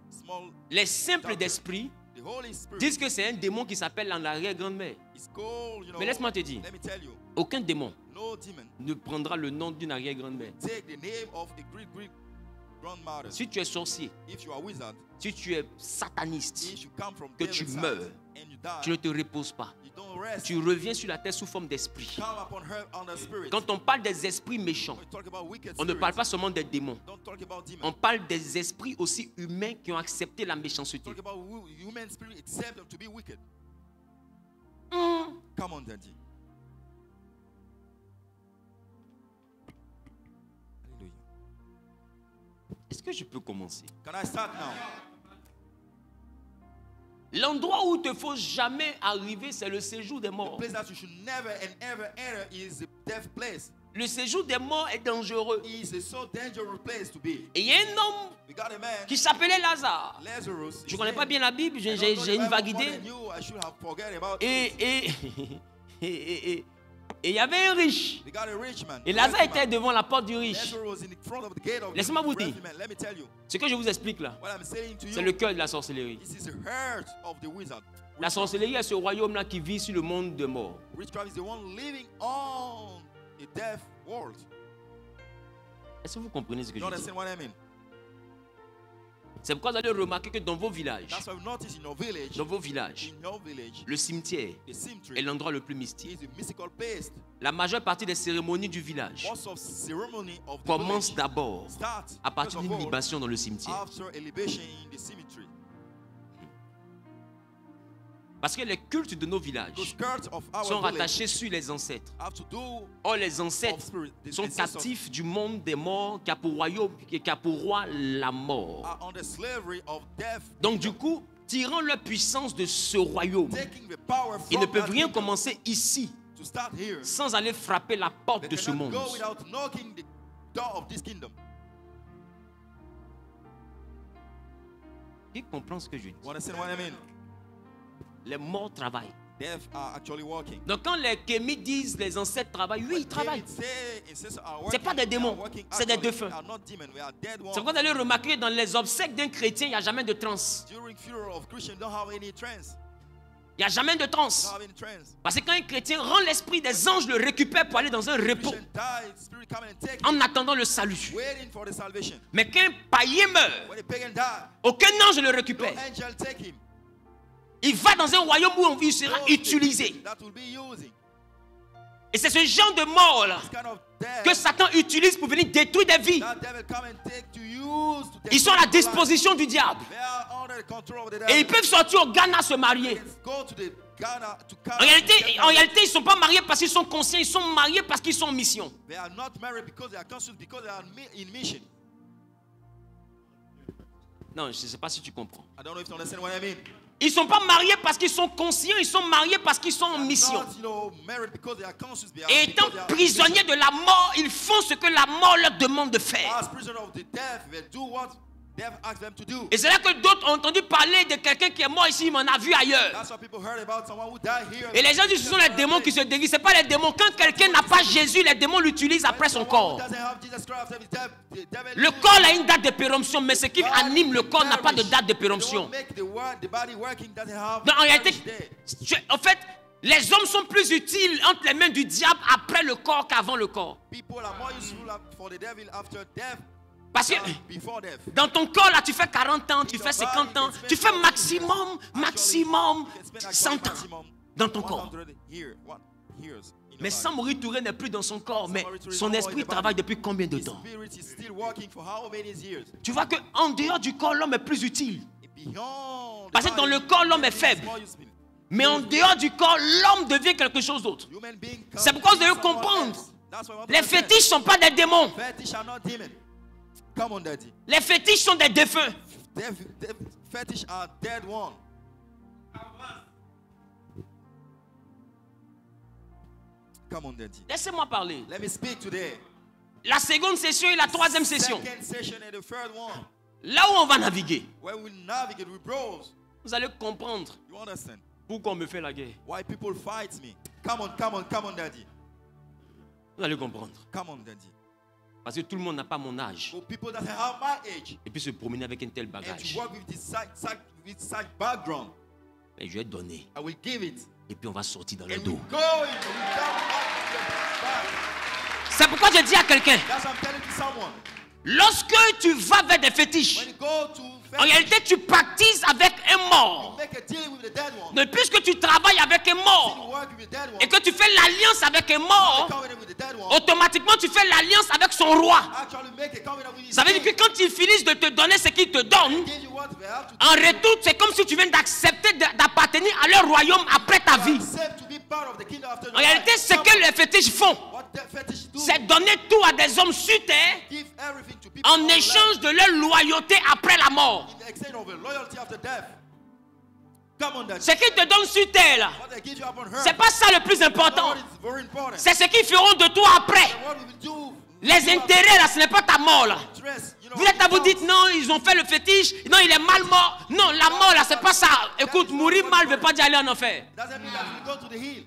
S3: small.
S1: Les simples d'esprit
S3: The Holy Spirit
S1: disent que c'est un démon qui s'appelle l'arrière-grand-mère.
S3: is called, you know.
S1: Mais laisse-moi te dire,
S3: Let me tell you,
S1: aucun démon
S3: no demon
S1: ne prendra le nom d'une arrière-grand-mère.
S3: take the name of a great grandmother.
S1: Si tu es sorcier,
S3: If you are a wizard,
S1: si tu es sataniste,
S3: if you come from
S1: que
S3: devil's
S1: tu
S3: side
S1: meurs,
S3: and you die,
S1: tu ne te reposes pas.
S3: you don't rest.
S1: Tu reviens sur la terre sous forme d'esprit.
S3: Come upon her on the spirit.
S1: Quand on parle des esprits méchants,
S3: When we talk about wicked
S1: on ne parle
S3: spirits,
S1: pas seulement des démons.
S3: don't talk about demons.
S1: On parle des esprits aussi humains qui ont accepté la méchanceté.
S3: Talk about human spirit accept them to be wicked.
S1: Hmm.
S3: Come on, Daddy. Hallelujah.
S1: Est-ce que je peux commencer?
S3: Can I start now?
S1: L'endroit où il ne faut jamais arriver, c'est le séjour des
S3: The
S1: morts.
S3: place that you should never and ever enter is the death place.
S1: Le séjour des morts est dangereux.
S3: It is a so dangerous place to be.
S1: Et il y a un homme
S3: We got a man,
S1: qui s'appelait Lazare.
S3: Lazarus.
S1: Je ne connais pas bien la Bible, j'ai une vague idée. Et il y avait un riche.
S3: We got a rich man.
S1: Et Lazare était devant la porte du riche.
S3: Lazarus was in the front of the gate of
S1: Laissez-moi vous
S3: the
S1: dire.
S3: wealthy man. Let me tell you
S1: Ce que je vous explique là,
S3: what I'm saying to you.
S1: c'est le cœur de la sorcellerie.
S3: This is the heart of the wizard.
S1: La sorcellerie est ce royaume-là qui vit sur le monde des morts.
S3: Witchcraft is the one living on a deaf world.
S1: Est-ce que vous comprenez ce que
S3: You
S1: je dis?
S3: understand what I mean?
S1: C'est pourquoi vous allez remarquer que dans vos villages,
S3: That's why we notice in your village,
S1: le cimetière
S3: the
S1: est
S3: cemetery
S1: l'endroit le plus mystique.
S3: is a mystical place.
S1: La majeure partie des cérémonies du village
S3: Most of ceremony of the
S1: commence
S3: village
S1: d'abord
S3: start
S1: à partir
S3: first of
S1: d'une
S3: all,
S1: libation dans le cimetière.
S3: after a libation in the cemetery.
S1: Parce que les cultes de nos villages
S3: Those cults of our
S1: sont
S3: village
S1: rattachés sur les ancêtres.
S3: have to do
S1: Or les ancêtres
S3: of spirit. The
S1: sont
S3: ancestors
S1: captifs du monde des morts qui a pour royaume, qui a pour roi la mort.
S3: are under slavery of death.
S1: Donc du coup, tirant leur puissance de ce royaume,
S3: Taking the power
S1: ils
S3: from
S1: ne peuvent
S3: that
S1: rien
S3: kingdom
S1: commencer ici
S3: to start here.
S1: sans aller frapper la porte
S3: They
S1: de ce
S3: cannot
S1: monde.
S3: go without knocking the door of this kingdom.
S1: Qui comprend ce que je dis?
S3: You understand what I mean?
S1: Les morts travaillent.
S3: Death are actually working.
S1: Donc quand les kémites disent les ancêtres travaillent, oui, ils travaillent.
S3: C'est
S1: pas des démons, c'est des défunts. C'est pourquoi vous allez remarquer dans les obsèques d'un chrétien, il n'y a jamais de transe.
S3: During funeral of Christian, don't have any trance.
S1: Il n'y a jamais de transe.
S3: Don't have any trance.
S1: Parce que quand un chrétien rend l'esprit des anges, le récupère pour aller dans un repos
S3: Christian died, spirit come and take
S1: en
S3: him,
S1: attendant le salut.
S3: waiting for the salvation.
S1: Mais quand un païen meurt,
S3: When the pagan died,
S1: aucun ange ne le
S3: no
S1: récupère.
S3: angel take him.
S1: Il va dans un royaume où il sera
S3: No
S1: utilisé.
S3: that will be using.
S1: Et c'est ce genre de mort-là
S3: This kind of death
S1: que Satan utilise pour venir détruire des vies.
S3: that devil come and take to use to
S1: Ils sont à la
S3: destroy life.
S1: disposition du diable.
S3: They are under the control of the
S1: Et
S3: devil.
S1: ils peuvent sortir au Ghana se marier.
S3: They go to the Ghana to come
S1: En réalité,
S3: and get
S1: ils ne sont pas mariés parce qu'ils sont conscients, ils sont mariés parce qu'ils sont en mission.
S3: They are not married because they are conscious, because they are in mission.
S1: Non, je ne sais pas si tu comprends.
S3: I don't know if you understand what I mean.
S1: Ils ne sont pas mariés parce qu'ils sont conscients, ils sont mariés parce qu'ils sont en mission.
S3: Not, you know, married because they are conscious. They are,
S1: Et étant
S3: because they are
S1: prisonniers
S3: in mission.
S1: de la mort, ils font ce que la mort leur demande de faire.
S3: As prisoners of the death, they do what death asked them to do.
S1: Et c'est là que d'autres ont entendu parler de quelqu'un qui est mort ici, mais on a vu ailleurs.
S3: That's what people heard about someone who died here.
S1: Et les gens disent que ce sont les démons qui se déguisent. Ce n'est pas les démons. Quand quelqu'un n'a pas Jésus, les démons l'utilisent après son corps. Le corps a une date de péremption, mais ce qui anime le corps n'a pas de date de péremption. Donc, en réalité, en fait, les hommes sont plus utiles entre les mains du diable après le corps qu'avant le corps. Parce que dans ton corps, là, tu fais 40 ans, tu fais 50 ans, tu fais maximum 100 ans dans ton corps. Mais Samori Touré n'est plus dans son corps, mais son esprit travaille depuis combien de temps? Tu vois qu'en dehors du corps, l'homme est plus utile. Parce que dans le corps, l'homme est faible. Mais en dehors du corps, l'homme devient quelque chose d'autre. C'est pourquoi vous devez comprendre. Les fétiches ne sont pas des démons. Les fétiches sont des défunts. Laissez-moi parler. La seconde session et la troisième session. Là où on va naviguer, vous allez comprendre pourquoi on me fait la guerre.
S3: Why people fight me? Come on, daddy.
S1: Vous allez comprendre.
S3: Come on, daddy.
S1: Parce que tout le monde n'a pas mon âge.
S3: For people that have my age.
S1: Et puis se promener avec un tel
S3: And
S1: bagage.
S3: to work with this side background.
S1: Et je vais donner.
S3: I will give it.
S1: Et puis on va sortir dans le
S3: And we
S1: dos.
S3: go in, we come up the back.
S1: C'est pourquoi je dis à quelqu'un,
S3: That's what I'm telling to someone.
S1: lorsque tu vas vers des fétiches,
S3: When you go to
S1: en réalité tu pactises avec un mort.
S3: make a deal with the dead one.
S1: Mais puisque tu travailles avec un
S3: You
S1: mort
S3: work with the dead one.
S1: et que tu fais l'alliance avec un mort,
S3: Covenant with the dead one.
S1: automatiquement tu fais l'alliance avec son roi.
S3: Actually make a covenant with his
S1: Ça veut dire que
S3: king.
S1: quand il finit de te donner ce qu'il te donne,
S3: Give you what they have to
S1: en retour c'est comme si tu viens d'accepter d'appartenir à leur royaume après ta vie.
S3: accept to be part of the kingdom after
S1: En réalité, ce que les fétiches font,
S3: what the fetish do.
S1: c'est donner tout à des hommes sur terre
S3: Give everything to people
S1: en
S3: on
S1: échange de leur loyauté après la mort.
S3: land in exchange of a loyalty after death. Come on, daddy.
S1: Ce qu'ils te donnent sur terre, là,
S3: What they give you upon her.
S1: c'est pas ça le plus important.
S3: What is very important.
S1: C'est ce qu'ils feront de toi après.
S3: What we will do.
S1: Les intérêts, là, ce n'est pas ta mort, là.
S3: Dress, you know,
S1: Vous êtes là, vous dites non, ils ont fait le fétiche. Non, il est mal mort. Non, la mort, là, c'est pas ça. Écoute, mourir mal ne veut pas dire aller en enfer.
S3: doesn't mean that we go to the hill.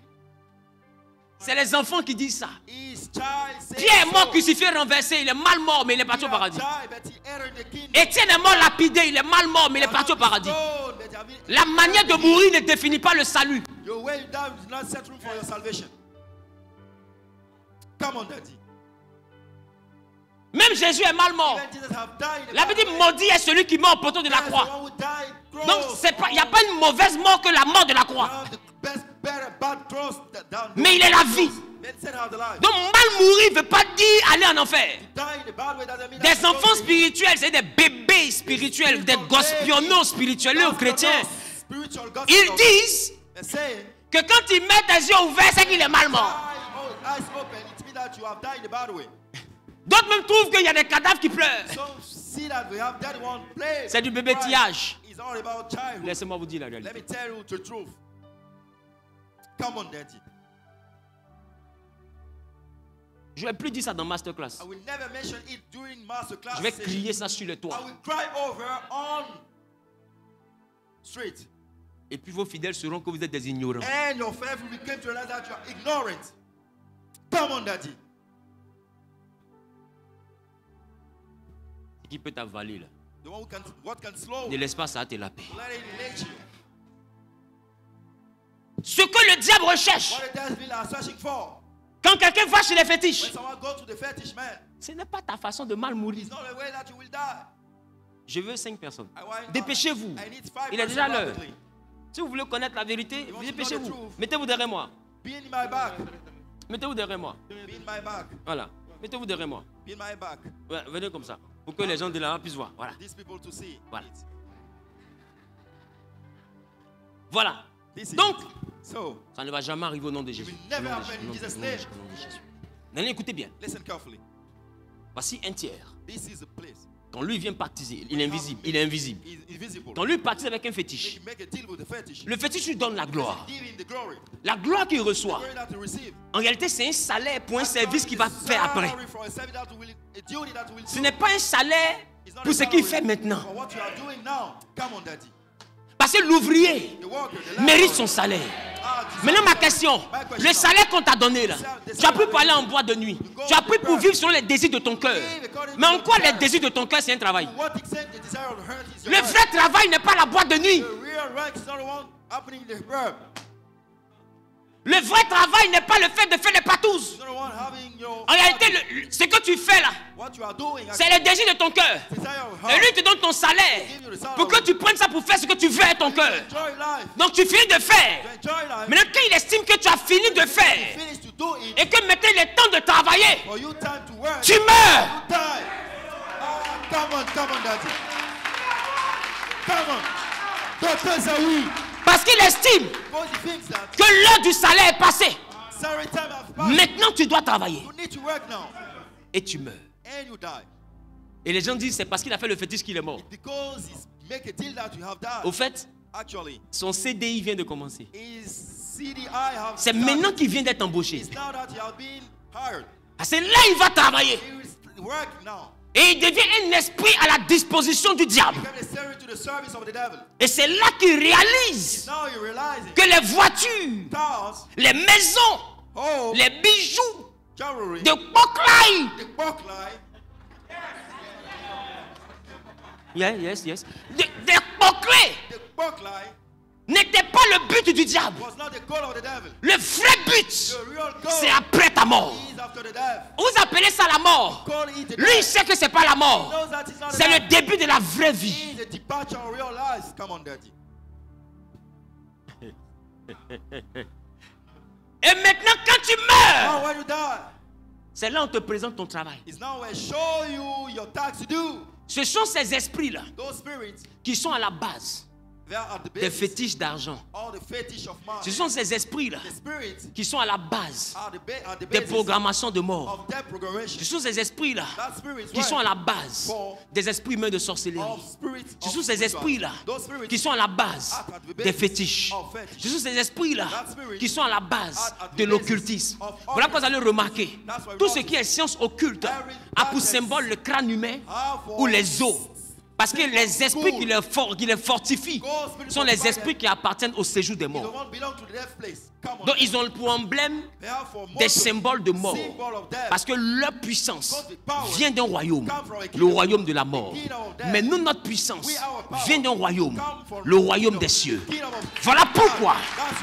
S1: C'est les enfants qui disent ça.
S3: His child says
S1: Pierre est mort
S3: so.
S1: crucifié, renversé. Il est mal mort, mais il est parti au paradis.
S3: Died, but he entered the kingdom.
S1: Étienne est mort lapidé. Il est mal mort, mais il est parti au paradis.
S3: Stone, but I mean,
S1: La manière de mourir ne définit pas le salut.
S3: your way down is not set room for your salvation. Come on, daddy.
S1: Même Jésus est mal mort.
S3: Even Jesus have died in the
S1: La Bible dit
S3: Bible.
S1: maudit est celui qui meurt au poteau de la
S3: That's the
S1: croix.
S3: one who died cross.
S1: Donc, il n'y a pas une mauvaise mort que la mort de la croix.
S3: Now, the best, better, bad cross down.
S1: Mais il est la vie.
S3: Men said have the life.
S1: Donc, mal mourir ne veut pas dire aller en enfer.
S3: Die in the bad way doesn't mean that
S1: Des
S3: you go
S1: enfants
S3: to the hill.
S1: spirituels, c'est des bébés spirituels, des gospionneaux spirituels aux chrétiens.
S3: Spiritual gospel.
S1: Ils disent
S3: They're saying,
S1: que quand ils mettent les yeux ouverts, c'est qu'il est mal mort.
S3: eyes open, it means that you have died in the bad way.
S1: D'autres même trouvent qu'il y a des cadavres qui pleurent.
S3: So see that we have dead one place.
S1: C'est du bébétillage.
S3: It's all about childhood.
S1: Laissez-moi vous dire la
S3: Let
S1: réalité.
S3: me tell you the truth. Come on, daddy.
S1: Je ne vais plus dire ça dans Masterclass.
S3: I will never mention it during master class.
S1: Je vais
S3: session.
S1: crier ça sur le
S3: I
S1: toit.
S3: will cry over on street.
S1: Et puis vos fidèles sauront que vous êtes des ignorants.
S3: And your family will come to realize that you are ignorant. Come on, daddy.
S1: Ce qui peut t'avaler là.
S3: The one who can, what can slow,
S1: Ne laisse pas ça te la paix.
S3: let it relate you.
S1: Ce que le diable recherche,
S3: What the devil are searching for.
S1: quand quelqu'un va chez les fétiches,
S3: When someone goes to the fetish man,
S1: ce n'est pas ta façon de mal mourir.
S3: it's not the way that you will die.
S1: Je veux 5 personnes.
S3: I want-
S1: Dépêchez-vous.
S3: I need 5
S1: Il est déjà l'heure.
S3: rapidly.
S1: Si vous voulez connaître la vérité,
S3: You want to
S1: dépêchez-vous.
S3: know the truth?
S1: Mettez-vous derrière moi.
S3: Be in my back.
S1: Mettez-vous derrière moi.
S3: Be in my back.
S1: Voilà. Mettez-vous derrière moi.
S3: Be in my back.
S1: Ouais, venez comme ça. Pour que les gens de là puissent voir. Voilà.
S3: These people to see.
S1: Voilà.
S3: it.
S1: Voilà.
S3: This is
S1: Donc,
S3: it. So,
S1: ça ne va jamais arriver au nom de Jésus.
S3: will never
S1: Au nom de
S3: happen
S1: Jésus,
S3: in
S1: au nom de
S3: Jesus'
S1: Jésus, au nom de
S3: name.
S1: Jésus, au nom de Jésus. Maintenant, écoutez bien.
S3: listen carefully.
S1: Voici un tiers.
S3: This is a place.
S1: Quand lui vient baptiser, il est invisible. Il est invisible.
S3: He's invisible.
S1: Quand lui baptise avec un fétiche,
S3: Make a deal with the fetish.
S1: le fétiche lui donne la gloire.
S3: Give him the glory.
S1: La gloire qu'il
S3: The
S1: reçoit,
S3: glory that he receive.
S1: en réalité, c'est un salaire pour un service qu'il va faire après.
S3: Salary for a service that will, a duty that will
S1: Ce
S3: do.
S1: n'est pas un salaire
S3: It's not
S1: pour
S3: a
S1: ce qu'il
S3: salary
S1: fait maintenant.
S3: for what you are doing now. Come on, Daddy.
S1: Parce que l'ouvrier
S3: The worker, the
S1: mérite
S3: laborer.
S1: son salaire.
S3: Ah, tu sais,
S1: Maintenant, ma question,
S3: My question
S1: le
S3: now.
S1: salaire qu'on t'a donné là, tu as pris pour aller en boîte de nuit, tu as pris pour vivre selon les désirs de ton cœur. Mais en quoi les désirs de ton cœur, c'est un travail?
S3: To what extent the desire of the heart is your
S1: Le
S3: work?
S1: vrai travail n'est pas la boîte de nuit.
S3: The real work is not the one happening in the verb.
S1: Le vrai travail n'est pas le fait de faire les patouses.
S3: It's not the one having your.
S1: En réalité, ce que tu fais là,
S3: What you are doing.
S1: c'est le désir de ton cœur.
S3: Desire of
S1: Et
S3: heart.
S1: lui te donne ton salaire pour que tu prennes ça pour faire ce que tu veux avec ton cœur.
S3: Enjoy life.
S1: Donc tu finis de
S3: To
S1: faire.
S3: enjoy life.
S1: Maintenant, quand il estime que tu as fini de faire
S3: Finish to do it.
S1: et que maintenant il est temps de travailler,
S3: For you time to work.
S1: tu meurs.
S3: Die. Ah, come on, Daddy. Come on. Doctor Zawi.
S1: Parce qu'il estime
S3: Because he thinks that
S1: que l'heure du salaire est passée.
S3: salary time has passed.
S1: Maintenant, tu dois travailler.
S3: You need to work now.
S1: Et tu meurs.
S3: And you die.
S1: Et les gens disent c'est parce qu'il a fait le fétiche qu'il est mort.
S3: Because he's make a deal that you have
S1: Au
S3: died.
S1: fait,
S3: Actually,
S1: son CDI vient de commencer.
S3: his CDI have
S1: C'est
S3: started.
S1: maintenant qu'il vient d'être embauché.
S3: It's now that he has been hired.
S1: Ah, c'est là qu'il va travailler.
S3: He will work now.
S1: Et il devient un esprit à la disposition du diable.
S3: Become a servant to the service of the devil.
S1: Et c'est là qu'il réalise
S3: Now he realizes
S1: que les voitures,
S3: cars,
S1: les maisons,
S3: home,
S1: les bijoux
S3: jewelry,
S1: de Poklai,
S3: the buckline,
S1: yes, des Poklai
S3: the buckline
S1: n'était pas le but du diable.
S3: was not the goal of the devil.
S1: Le vrai but,
S3: The real goal
S1: c'est après ta mort.
S3: is after the death.
S1: Vous appelez ça la mort.
S3: Call it the
S1: Lui, il
S3: death.
S1: sait que c'est pas la
S3: He
S1: mort.
S3: knows that it's not the
S1: C'est le
S3: death.
S1: début de la vraie vie.
S3: It is the departure of real life. Come on, Daddy.
S1: Et maintenant, quand tu meurs,
S3: Now when you die,
S1: c'est là où on te présente ton travail.
S3: it's now where show you your task to do.
S1: Ce sont ces esprits-là
S3: Those spirits,
S1: qui sont à la base
S3: they are at the
S1: des
S3: base.
S1: fétiches d'argent.
S3: All the fetish of man.
S1: Ce sont ces esprits-là
S3: The spirits
S1: qui sont à la base
S3: are at the
S1: des
S3: basis
S1: programmations de mort.
S3: of that programmation.
S1: Ce sont ces esprits-là
S3: That spirits
S1: qui sont à
S3: work
S1: la base des esprits humains de sorcellerie.
S3: of spirits
S1: Ce
S3: of
S1: sont ces
S3: spiritual.
S1: esprits-là
S3: Those spirits
S1: qui sont à la base
S3: at the
S1: des
S3: basis
S1: fétiches.
S3: of fetish.
S1: Ce sont ces esprits-là
S3: That spirit
S1: qui sont à la base
S3: at the
S1: de
S3: basis
S1: l'occultisme.
S3: of
S1: Voilà pourquoi vous allez remarquer,
S3: That's why we
S1: tout ce
S3: notice
S1: qui est science occulte
S3: every
S1: a pour
S3: darkness
S1: symbole le crâne humain
S3: have for
S1: ou les os. Parce que les esprits
S3: gold.
S1: qui les fortifient
S3: Gold spirit
S1: sont les
S3: fortified
S1: esprits qui appartiennent au séjour des
S3: They
S1: morts.
S3: don't belong to the death place. Come on.
S1: Donc ils ont pour emblème
S3: They have for
S1: des
S3: motto,
S1: symboles de mort.
S3: symbol of death.
S1: Parce que leur puissance vient d'un royaume,
S3: Come from a
S1: le
S3: kingdom.
S1: royaume de la mort.
S3: The kingdom of death.
S1: Mais nous, notre puissance
S3: We, our power,
S1: vient d'un royaume,
S3: come from
S1: le
S3: the
S1: royaume
S3: kingdom,
S1: des cieux.
S3: kingdom of
S1: Voilà pourquoi,
S3: God.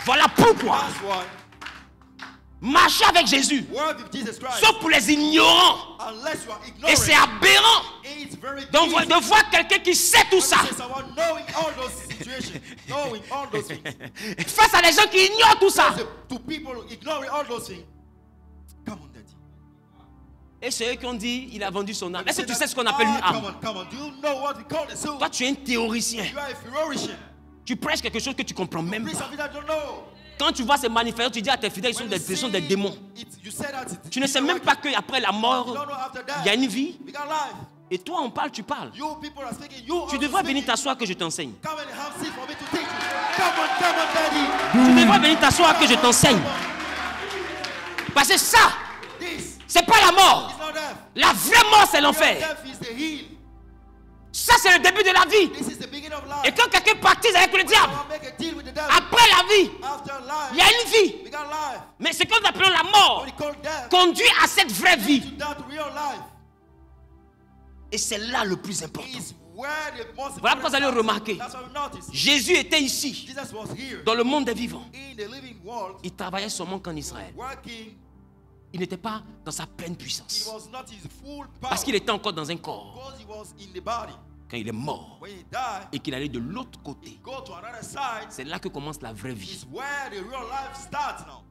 S1: voilà pourquoi,
S3: That's why.
S1: marcher avec Jésus,
S3: Work with Jesus Christ.
S1: sauf pour les ignorants,
S3: Unless you are
S1: et c'est
S3: ignorant,
S1: aberrant
S3: it's very
S1: donc,
S3: easy.
S1: de voir quelqu'un qui sait tout ça
S3: When you say someone knowing all those situations, knowing all those things,
S1: face à des gens qui ignorent tout ça.
S3: to people ignoring all those things. Come on, Daddy.
S1: Et c'est eux qui ont dit, il a vendu son âme. Est-ce que tu sais ce qu'on appelle une
S3: Come
S1: âme?
S3: on, come on. Do you know what we call the soul?
S1: Toi, tu es un théoricien.
S3: You are a theoretician.
S1: Tu prêches quelque chose que tu comprends même
S3: Please,
S1: pas.
S3: something that you don't know.
S1: Quand tu vois ces manifestants, tu dis à tes fidèles,
S3: When
S1: ils
S3: you
S1: sont des
S3: see
S1: démons.
S3: you say that
S1: Tu ne sais même pas qu'après la mort,
S3: You don't know after that.
S1: il y a une vie.
S3: We got life.
S1: Et toi, on parle, tu parles.
S3: You people are speaking. You
S1: Tu
S3: are
S1: devrais venir
S3: speaking.
S1: t'asseoir que je t'enseigne.
S3: Come and have seat for me to teach you. Come on, Daddy.
S1: Tu devrais venir t'asseoir que je t'enseigne. Parce que ça,
S3: This
S1: c'est pas la mort.
S3: is not death.
S1: La vraie mort, c'est
S3: Your
S1: l'enfer.
S3: death is the heel.
S1: Ça, c'est le début de la vie.
S3: This is the beginning of life.
S1: Et quand quelqu'un partise avec le diable,
S3: Someone make a deal with the devil.
S1: après la vie,
S3: After
S1: il y a
S3: life,
S1: une vie.
S3: we got life.
S1: Mais ce que nous appelons la mort
S3: What we call death
S1: conduit à cette vraie vie.
S3: to that real life
S1: Et c'est là le plus important.
S3: is where the most
S1: Voilà pourquoi vous allez remarquer.
S3: That's what we notice.
S1: Jésus était ici,
S3: Jesus was here
S1: dans le monde des vivants.
S3: in the living world,
S1: Il travaillait seulement qu'en Israël.
S3: working.
S1: Il n'était pas dans sa pleine
S3: He
S1: puissance.
S3: was not his full power
S1: Parce qu'il était encore dans un corps.
S3: because he was in the body.
S1: Quand il est mort
S3: When he died,
S1: et qu'il allait de l'autre côté,
S3: go to another side.
S1: c'est là que commence la vraie vie.
S3: Is where the real life starts now.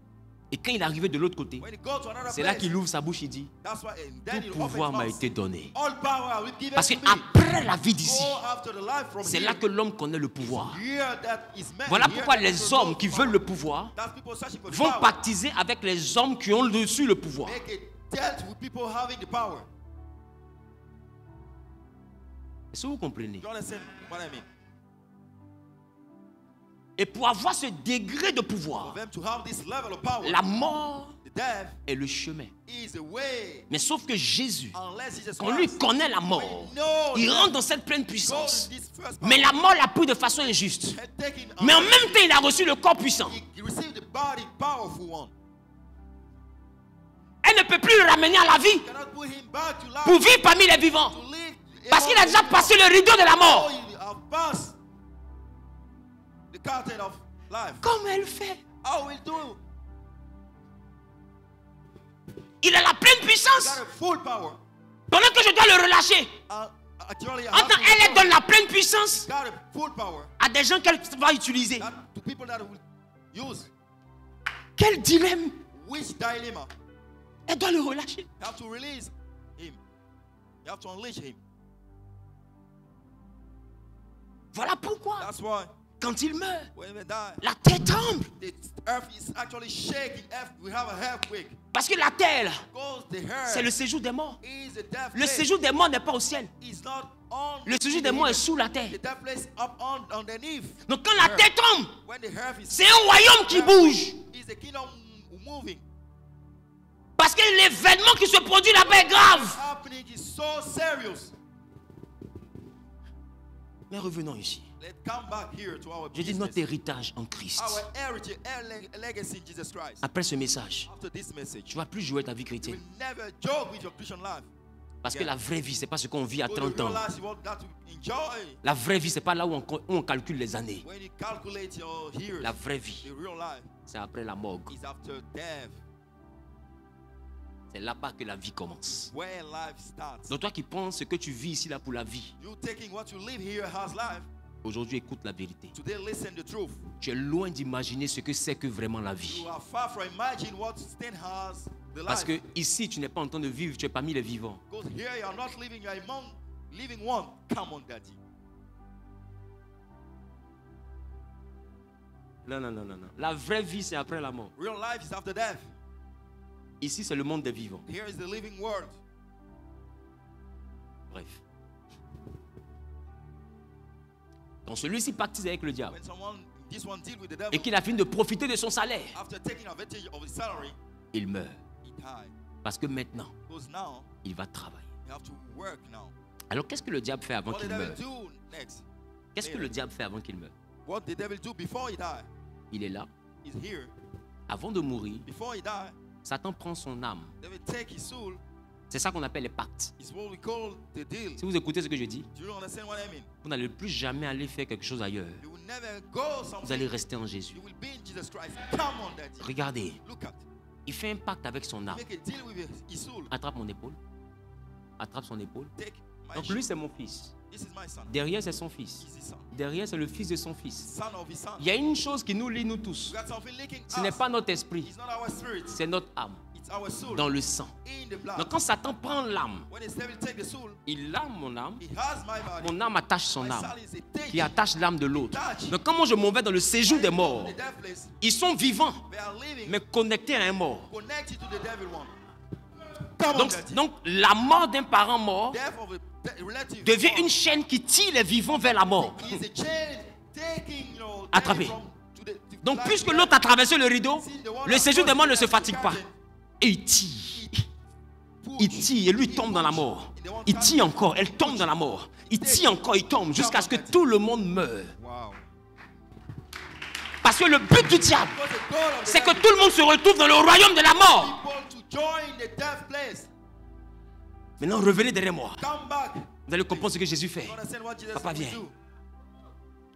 S1: Et quand il est arrivé de l'autre côté,
S3: When he go to another
S1: c'est là
S3: place,
S1: qu'il ouvre sa bouche et dit,
S3: that's why and then
S1: tout
S3: he
S1: pouvoir
S3: opens
S1: m'a
S3: his
S1: été
S3: mouth.
S1: donné.
S3: All power will give
S1: Parce
S3: to me.
S1: qu'après la vie d'ici,
S3: Go after the life from
S1: c'est
S3: here.
S1: là que l'homme connaît le pouvoir.
S3: Here that is meant.
S1: Voilà
S3: Here
S1: pourquoi
S3: that
S1: les
S3: is
S1: hommes qui
S3: power.
S1: veulent le pouvoir
S3: That's people searching for the
S1: vont
S3: power.
S1: pactiser avec les hommes qui ont dessus le pouvoir.
S3: Make a dealt with people having the power.
S1: Est-ce que vous comprenez?
S3: You understand what I mean?
S1: Et pour avoir ce degré de
S3: For
S1: pouvoir,
S3: them to have this level of power,
S1: la mort
S3: the The death
S1: est le chemin.
S3: is the way.
S1: Mais sauf que Jésus,
S3: Unless Jesus
S1: quand lui
S3: Christ,
S1: connaît la mort,
S3: when he knows
S1: il
S3: that
S1: rentre dans cette pleine
S3: God
S1: puissance.
S3: is this first
S1: Mais
S3: power,
S1: la mort l'a pris de façon injuste.
S3: and taking
S1: Mais en même temps, il a reçu le corps puissant.
S3: he received the body powerful one.
S1: Elle ne peut plus le ramener à la vie
S3: You cannot put him back to life.
S1: pour vivre parmi les vivants.
S3: To live
S1: Parce qu'il a déjà passé le rideau de la mort.
S3: Oh, you have passed the curtain of life.
S1: Comment elle fait?
S3: How will do?
S1: Il a la pleine
S3: You
S1: puissance.
S3: got a full power.
S1: Pendant que je dois le relâcher.
S3: Actually, I
S1: En
S3: have
S1: temps,
S3: to
S1: elle
S3: return.
S1: donne la pleine puissance
S3: Got a full power.
S1: à des gens qu'elle va utiliser.
S3: That to people that will use.
S1: Quel dilemme!
S3: Which dilemma?
S1: Elle doit le relâcher.
S3: You have to release him. You have to unleash him.
S1: Voilà pourquoi,
S3: That's why
S1: quand il meurt,
S3: when we die,
S1: la terre tremble.
S3: the earth is actually shaking. We have a earthquake.
S1: Parce que la terre, là,
S3: Because the earth
S1: c'est le séjour des morts.
S3: is a death
S1: Le
S3: place.
S1: séjour des morts n'est pas au ciel.
S3: It's not on
S1: Le séjour des morts est sous la terre.
S3: the death place up on underneath.
S1: Donc quand la terre tombe,
S3: When the earth is
S1: c'est un royaume qui bouge.
S3: is the kingdom moving.
S1: Parce que l'événement qui se produit là-bas est
S3: What's
S1: grave.
S3: happening is so serious.
S1: Mais revenons ici.
S3: Let's come back here to our
S1: Je dis
S3: business.
S1: notre héritage en Christ.
S3: Our heritage, our legacy in Jesus Christ.
S1: Après ce message,
S3: After this message,
S1: tu ne vas plus jouer ta vie
S3: you
S1: chrétienne.
S3: will never joke with your Christian life.
S1: Parce que la vraie vie, ce n'est pas ce qu'on vit à
S3: Go to
S1: 30 ans.
S3: realize you want that to enjoy.
S1: La vraie vie, ce n'est pas là où on calcule les années.
S3: When you calculate your years,
S1: La vraie vie,
S3: the real life
S1: c'est après la morgue.
S3: is after death,
S1: C'est là-bas que la vie commence.
S3: where life starts.
S1: Donc toi qui penses que tu vis ici là pour la vie,
S3: You taking what you live here as life.
S1: aujourd'hui écoute la vérité.
S3: Today, listen the truth.
S1: Tu es loin d'imaginer ce que c'est que vraiment la vie.
S3: You are far from imagine what Stan has the
S1: Parce
S3: life.
S1: que ici, tu n'es pas en train de vivre, tu es parmi les vivants.
S3: Because here you are not living, you are among living one. Come on, Daddy.
S1: Non, non, non, non, non. La vraie vie, c'est après la mort.
S3: Real life is after death.
S1: Ici, c'est le monde des vivants.
S3: Here is the living world.
S1: Bref. Quand celui-ci pactise avec le diable
S3: When this one deal with the devil,
S1: et qu'il a fini de profiter de son salaire,
S3: after taking advantage of his salary,
S1: il meurt.
S3: he died.
S1: Parce que maintenant,
S3: Because now,
S1: il va travailler.
S3: you have to work now.
S1: Alors, qu'est-ce que le diable fait avant
S3: What the
S1: qu'il
S3: devil
S1: meure?
S3: do next?
S1: Qu'est-ce que le diable fait avant qu'il meure?
S3: What the devil do before he die?
S1: Il est là.
S3: He's here.
S1: Avant de mourir,
S3: Before he die,
S1: Satan prend son âme.
S3: they will take his soul.
S1: C'est ça qu'on appelle les pactes.
S3: It's what we call the deal.
S1: Si vous écoutez ce que je dis,
S3: Do you understand what I mean?
S1: vous n'allez plus jamais aller faire quelque chose ailleurs.
S3: You will never go
S1: Vous
S3: somewhere.
S1: allez rester en Jésus.
S3: You will be in Jesus Christ. Come on, Daddy.
S1: Regardez,
S3: Look at.
S1: il fait un pacte avec son âme.
S3: Make a deal with his soul.
S1: Attrape mon épaule. Attrape son épaule.
S3: Take my
S1: Donc
S3: sheep.
S1: lui, c'est mon fils.
S3: This is my son.
S1: Derrière, c'est son fils.
S3: He's his son.
S1: Derrière, c'est le fils de son fils.
S3: Son of his son.
S1: Il y a une chose qui nous lie, nous tous.
S3: We got something leaking
S1: Ce n'est
S3: us.
S1: pas notre esprit,
S3: It's not our spirit.
S1: c'est notre âme,
S3: It's our soul.
S1: dans le sang.
S3: In the blood.
S1: Donc quand Satan prend l'âme,
S3: When the devil take the soul,
S1: il a mon âme,
S3: he has my body.
S1: mon âme attache son
S3: My
S1: âme,
S3: soul is a take.
S1: qui attache l'âme de l'autre. Donc quand moi je m'en vais dans le séjour des morts,
S3: The death place,
S1: ils sont vivants,
S3: they are living,
S1: mais connectés à un mort.
S3: connected to the devil one. Come on,
S1: Donc,
S3: Daddy.
S1: donc la mort d'un parent mort
S3: Death of a relative
S1: devient une chaîne qui tire les vivants vers la mort.
S3: is a chain taking,
S1: Attrapé.
S3: to the
S1: Donc
S3: life
S1: puisque
S3: of
S1: l'autre a traversé le rideau,
S3: See, the one
S1: le
S3: that
S1: séjour des
S3: goes
S1: morts ne
S3: to
S1: se
S3: the
S1: fatigue pas.
S3: garden,
S1: Et il tire.
S3: push.
S1: Il tire et lui tombe dans la mort. Il tire encore, elle tombe dans la mort. Il tire encore, il tombe jusqu'à ce que tout le monde meure.
S3: Wow.
S1: Parce que le but du diable,
S3: Because the goal of the
S1: c'est que
S3: devil
S1: tout le monde se retrouve dans le royaume de la mort.
S3: people to join the death place.
S1: Maintenant, revenez derrière moi.
S3: Come back.
S1: Vous allez comprendre ce que Jésus fait.
S3: You understand what Jesus
S1: Papa,
S3: will
S1: viens.
S3: do?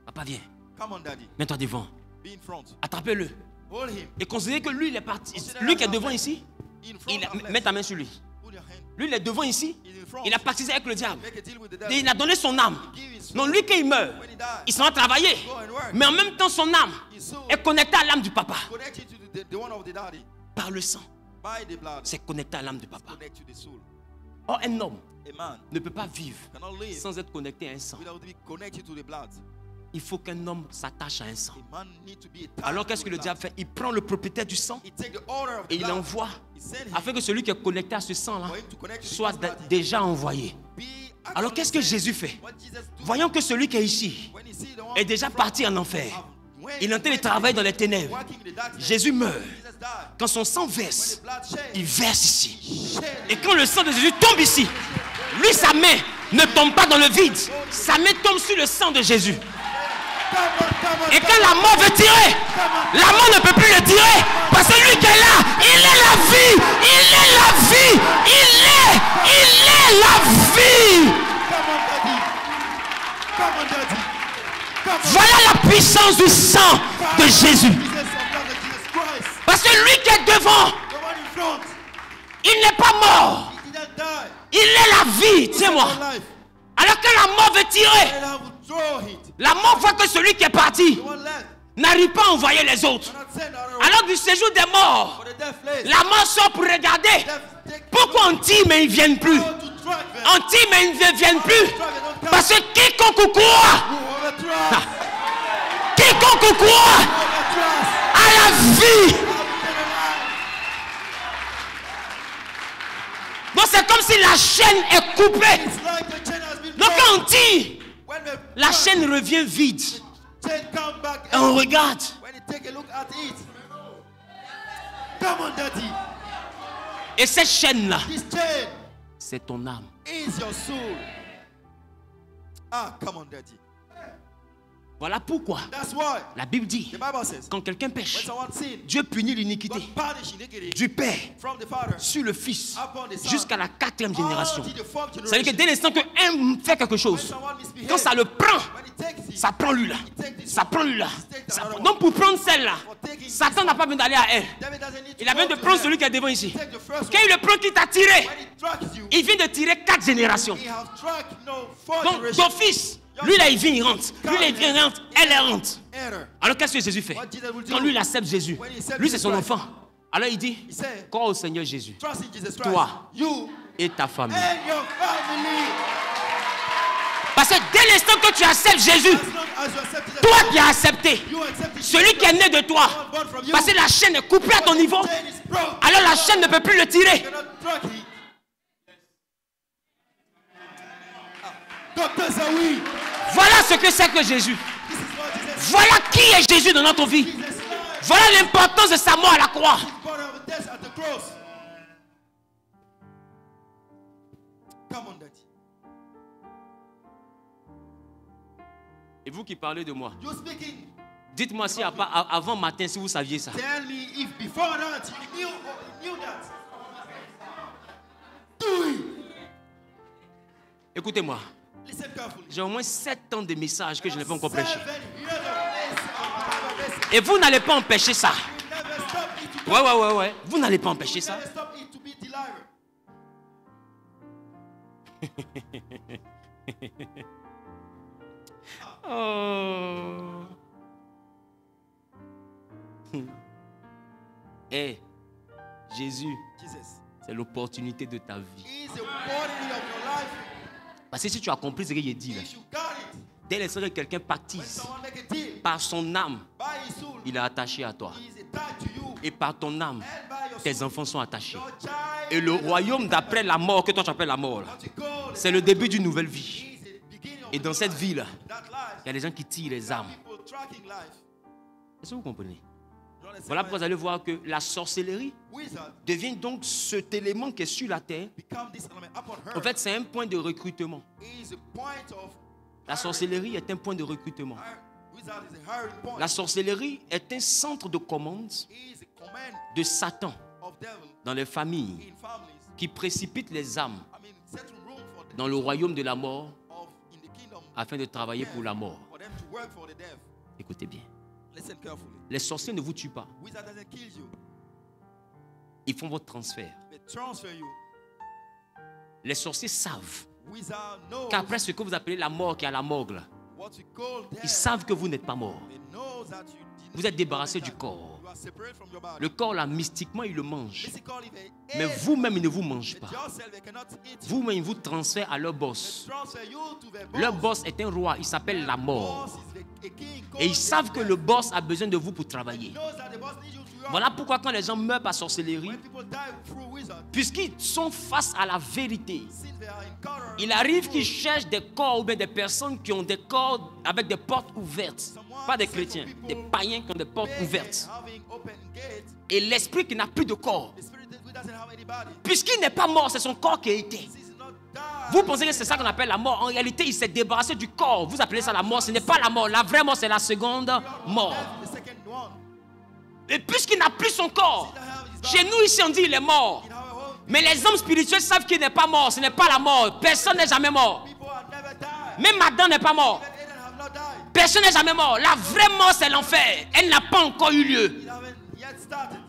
S1: Papa, viens.
S3: Come on, Daddy.
S1: Mets-toi devant.
S3: Be in front.
S1: Attrapez-le.
S3: Hold him.
S1: Et considérez que lui, il est parti. Lui qui est devant ici,
S3: In front and left.
S1: mets ta main sur lui.
S3: Put your hand.
S1: Lui, il est devant ici.
S3: He's in front.
S1: Il a pactisé avec le diable.
S3: Make a deal with the
S1: Et
S3: devil.
S1: il a donné son âme.
S3: Give his
S1: Non, lui, quand il meurt,
S3: When he dies,
S1: il s'en va travailler.
S3: go and work.
S1: Mais en même temps, son âme
S3: His soul
S1: est connectée à l'âme du papa.
S3: connected to the one of the daddy.
S1: Par le sang,
S3: By the blood.
S1: c'est connecté à l'âme du papa.
S3: Connect to the soul.
S1: Or, un homme
S3: A man
S1: ne peut pas vivre
S3: cannot live
S1: sans être connecté à un sang.
S3: without being connected to the blood.
S1: Il faut qu'un homme s'attache à un sang.
S3: A man need to be attached
S1: Alors qu'est-ce
S3: to
S1: que
S3: the
S1: le
S3: blood.
S1: diable fait? Il prend le propriétaire du sang
S3: He take the order of the
S1: et il
S3: blood.
S1: envoie
S3: He send him
S1: afin que celui qui est connecté à ce sang-là
S3: for him to connect to the
S1: soit
S3: blood.
S1: déjà envoyé.
S3: Be
S1: Alors
S3: actually
S1: qu'est-ce que
S3: sent.
S1: Jésus fait?
S3: What Jesus do,
S1: Voyons que celui qui est ici
S3: when he see the one
S1: est déjà
S3: in front,
S1: parti en enfer.
S3: when
S1: Il est en train de travailler dans les ténèbres.
S3: working in the darkness,
S1: Jésus meurt.
S3: Jesus
S1: quand son sang verse, il verse ici. Et quand le sang de Jésus tombe ici, lui, sa main ne tombe pas dans le vide. Sa main tombe sur le sang de Jésus. Et quand la mort veut tirer, la mort ne peut plus le tirer. Parce que lui qui est là, il est la vie. Il est la vie. Il est la vie. Voilà la puissance du sang de Jésus. Parce que lui qui est devant, il n'est pas mort. Il est la vie. Tiens-moi. Alors que la mort veut tirer, la mort voit que celui qui est parti n'arrive pas à envoyer les autres. Alors du séjour des morts, la mort sort pour regarder. Pourquoi on tire mais ils ne viennent plus? On tire mais ils ne viennent plus. Parce que quiconque croit, quiconque croit à la vie. Donc c'est comme si la chaîne est coupée. Donc quand on tire, la chaîne revient vide. Et on regarde. Et cette chaîne-là, c'est ton âme. Voilà pourquoi la Bible dit, quand quelqu'un pêche, Dieu punit l'iniquité du Père sur le Fils jusqu'à la 4e génération. C'est-à-dire que dès l'instant qu'un fait quelque chose, quand ça le prend, ça prend lui là. Ça prend lui là. Donc pour prendre celle-là, Satan n'a pas besoin d'aller à elle. Il a besoin de prendre celui qui est devant ici. Quand il le prend, qui t'a tiré, il vient de tirer 4 générations. Donc d'office, lui là il vient, il rentre. Lui là il vient, il rentre. Elle rentre. Alors qu'est-ce que Jésus fait? Quand lui il accepte Jésus, lui c'est son enfant. Alors il dit, crois au Seigneur Jésus, toi et ta famille. Parce que dès l'instant que tu acceptes Jésus, toi qui as accepté, celui qui est né de toi, parce que la chaîne est coupée à ton niveau, alors la chaîne ne peut plus le tirer. Voilà ce que c'est que Jésus. Voilà qui est Jésus dans notre vie. Voilà l'importance de sa mort à la croix. Et vous qui parlez de moi, dites-moi si avant matin, si vous saviez ça. Écoutez-moi. J'ai au moins 7 ans de messages que je n'ai pas encore prêché. Et vous n'allez pas empêcher ça. Ouais. Vous n'allez pas empêcher ça. Oh. Hey, Jésus, c'est l'opportunité de ta vie. Parce que si tu as compris ce que j'ai dit là, dès l'instant que quelqu'un pactise par son âme, il est attaché à toi. Et par ton âme, tes enfants sont attachés. Et le royaume d'après la mort, que toi tu appelles la mort, c'est le début d'une nouvelle vie. Et dans cette vie-là, il y a des gens qui tirent les âmes. Est-ce que vous comprenez? Voilà pourquoi vous allez voir que la sorcellerie devient donc cet élément qui est sur la terre. En fait, c'est un point de recrutement. La sorcellerie est un point de recrutement. La sorcellerie est un centre de commande de Satan dans les familles qui précipite les âmes dans le royaume de la mort afin de travailler pour la mort. Écoutez bien. Les sorciers ne vous tuent pas. Ils font votre transfert. Les sorciers savent qu'après ce que vous appelez la mort qui est à la morgue, là, ils savent que vous n'êtes pas mort. Vous êtes débarrassé du corps. Le corps là, mystiquement, il le mange. Mais vous-même, il ne vous mange pas. Vous-même, il vous transfère à leur boss. Leur boss est un roi, il s'appelle la mort. Et ils savent que le boss a besoin de vous pour travailler. Voilà pourquoi quand les gens meurent par sorcellerie, puisqu'ils sont face à la vérité, il arrive qu'ils cherchent des corps ou bien des personnes qui ont des corps avec des portes ouvertes. Pas des chrétiens, des païens qui ont des portes ouvertes. Et l'esprit qui n'a plus de corps,
S3: the spirit that doesn't have any body,
S1: puisqu'il n'est pas mort, c'est son corps qui a été.
S3: since he's not died,
S1: Vous pensez que c'est ça qu'on appelle la mort. En réalité, il s'est débarrassé du corps. Vous appelez ça la mort. Ce n'est pas la mort. La vraie mort, c'est la seconde mort.
S3: the second one.
S1: Et puisqu'il n'a plus son corps, chez nous ici on dit il est mort.
S3: In our home,
S1: Mais les hommes spirituels savent qu'il n'est pas mort. Ce n'est pas la mort. Personne n'est jamais mort.
S3: people have never died.
S1: Même Adam n'est pas mort.
S3: Even Eden have not died.
S1: Personne n'est jamais mort. La vraie mort, c'est l'enfer. Elle n'a pas encore eu lieu.
S3: It haven't yet started.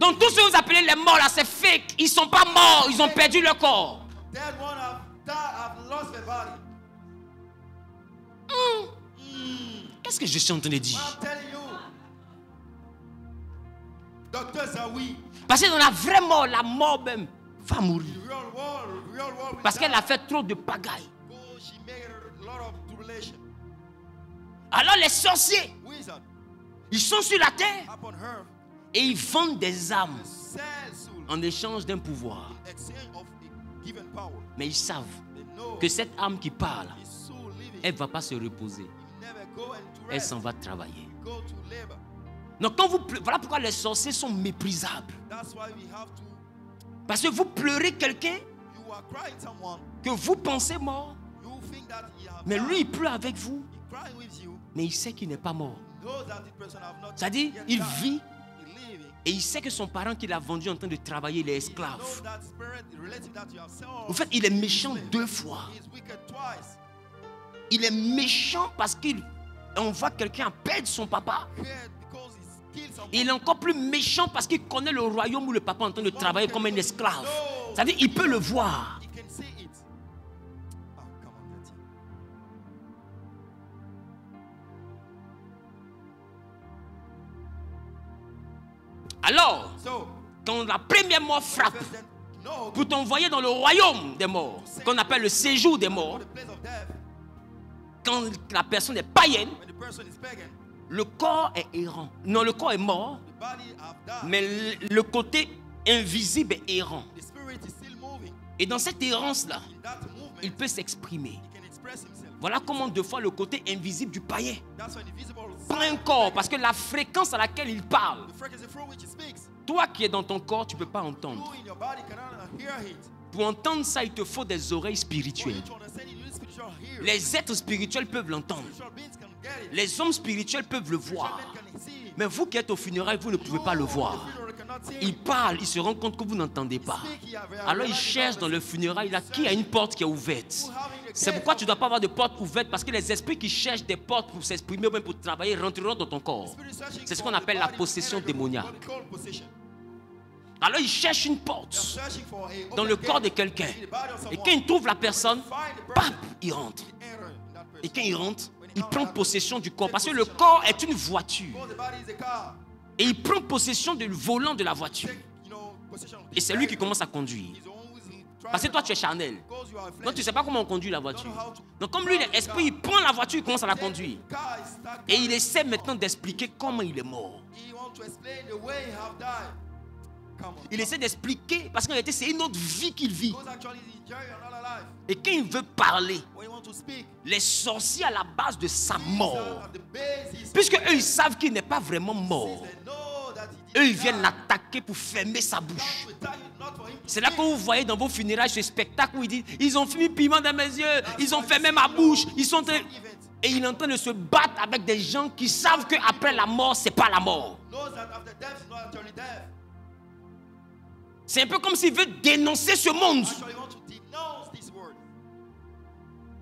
S1: Donc tous ceux que vous appelez les morts là, c'est fake. Ils ne sont pas morts. Ils ont perdu leur corps.
S3: Dead one have died, have lost their body.
S1: Qu'est-ce que je suis en train de dire?
S3: I'm telling you. Doctors are we.
S1: Parce que dans la vraie mort, la mort même va mourir.
S3: Real world will
S1: Parce qu'elle
S3: die.
S1: a fait trop de pagaille.
S3: Oh, she made a lot of tribulation.
S1: Alors les sorciers,
S3: Wizard
S1: ils sont sur la terre
S3: upon her
S1: et ils vendent des âmes
S3: sell soul
S1: en échange d'un pouvoir.
S3: in exchange of a given power.
S1: Mais ils savent
S3: They know
S1: que cette âme qui parle,
S3: his soul living.
S1: elle ne va pas se reposer.
S3: He never go into
S1: Elle
S3: rest.
S1: s'en va travailler.
S3: Go to labor.
S1: Donc quand vous voilà pourquoi les sorciers sont méprisables.
S3: That's why we have to.
S1: Parce que vous pleurez quelqu'un
S3: You are crying someone.
S1: que vous pensez mort,
S3: You think that he have
S1: mais
S3: died.
S1: lui il pleure avec vous,
S3: He crying with you.
S1: mais il sait qu'il n'est pas mort.
S3: Knows that the person have not
S1: C'est-à-dire,
S3: yet
S1: il
S3: died.
S1: vit
S3: He living.
S1: et il sait que son parent qu'il a vendu en train de travailler, il est
S3: He knows
S1: esclave.
S3: that spirit, the relative that you have sold.
S1: En fait, il est méchant deux fois.
S3: He is wicked twice.
S1: Il est méchant parce qu'on voit quelqu'un perdre son papa.
S3: Here because he's killed someone.
S1: Et il est encore plus méchant parce qu'il connaît le royaume où le papa est en train de travailler comme un esclave. C'est-à-dire, il peut le voir.
S3: He can see it. Oh, come on, Daddy.
S1: Alors,
S3: So,
S1: quand la première mort frappe
S3: first then, no,
S1: pour t'envoyer dans le royaume des morts, qu'on appelle le séjour des morts,
S3: or the place of death,
S1: quand la personne est païenne,
S3: when the person is pagan,
S1: le corps est errant. Non, le corps est mort,
S3: the body have died.
S1: mais le côté invisible est errant.
S3: The spirit is still moving.
S1: Et dans cette errance-là,
S3: In that movement,
S1: il peut s'exprimer.
S3: he can express himself.
S1: Voilà comment deux fois le côté invisible du païen
S3: That's why the visible
S1: prend un corps, parce que la fréquence à laquelle il parle,
S3: the frequency through which he speaks,
S1: toi qui es dans ton corps, tu ne peux pas entendre.
S3: you in your body cannot hear it.
S1: Pour entendre ça, il te faut des oreilles
S3: For
S1: spirituelles.
S3: you to understand, you need spiritual hearing.
S1: Les êtres spirituels peuvent l'entendre.
S3: Spiritual beings can get it.
S1: Les hommes spirituels peuvent le voir.
S3: Spiritual men can see it.
S1: Mais vous qui êtes au funérailles, vous ne pouvez pas le voir.
S3: The funeral cannot see
S1: Il
S3: it.
S1: parle, il se rend compte que vous n'entendez pas. Alors il cherche dans le funérail là qui a une porte qui est ouverte. C'est pourquoi tu ne dois pas avoir de porte ouverte, parce que les esprits qui cherchent des portes pour s'exprimer ou même pour travailler rentreront dans ton corps. C'est ce qu'on appelle la possession démoniaque. Alors il cherche une porte dans le corps de quelqu'un. Et quand il trouve la personne, paf, il rentre. Et quand il rentre, il prend possession du corps. Parce que le corps est une voiture. Et il prend possession du volant de la voiture. Et c'est lui qui commence à conduire. Parce que toi, tu es charnel. Donc, tu ne sais pas comment on conduit la voiture. Donc, comme lui, l'esprit, il prend la voiture, il commence à la conduire. Et il essaie maintenant d'expliquer comment il est mort. Il essaie d'expliquer, parce qu'en réalité, c'est une autre vie qu'il vit. Et quand il veut parler, les sorciers à la base de sa mort, puisque eux, ils savent qu'il n'est pas vraiment mort, eux, ils viennent l'attaquer pour fermer sa bouche. C'est là que vous voyez dans vos funérailles ce spectacle où ils disent, ils ont mis piment dans mes yeux, ils ont fermé ma bouche, ils sont et il est en train de se battre avec des gens qui savent qu'après la mort, c'est pas la mort. C'est un peu comme s'il veut dénoncer ce monde.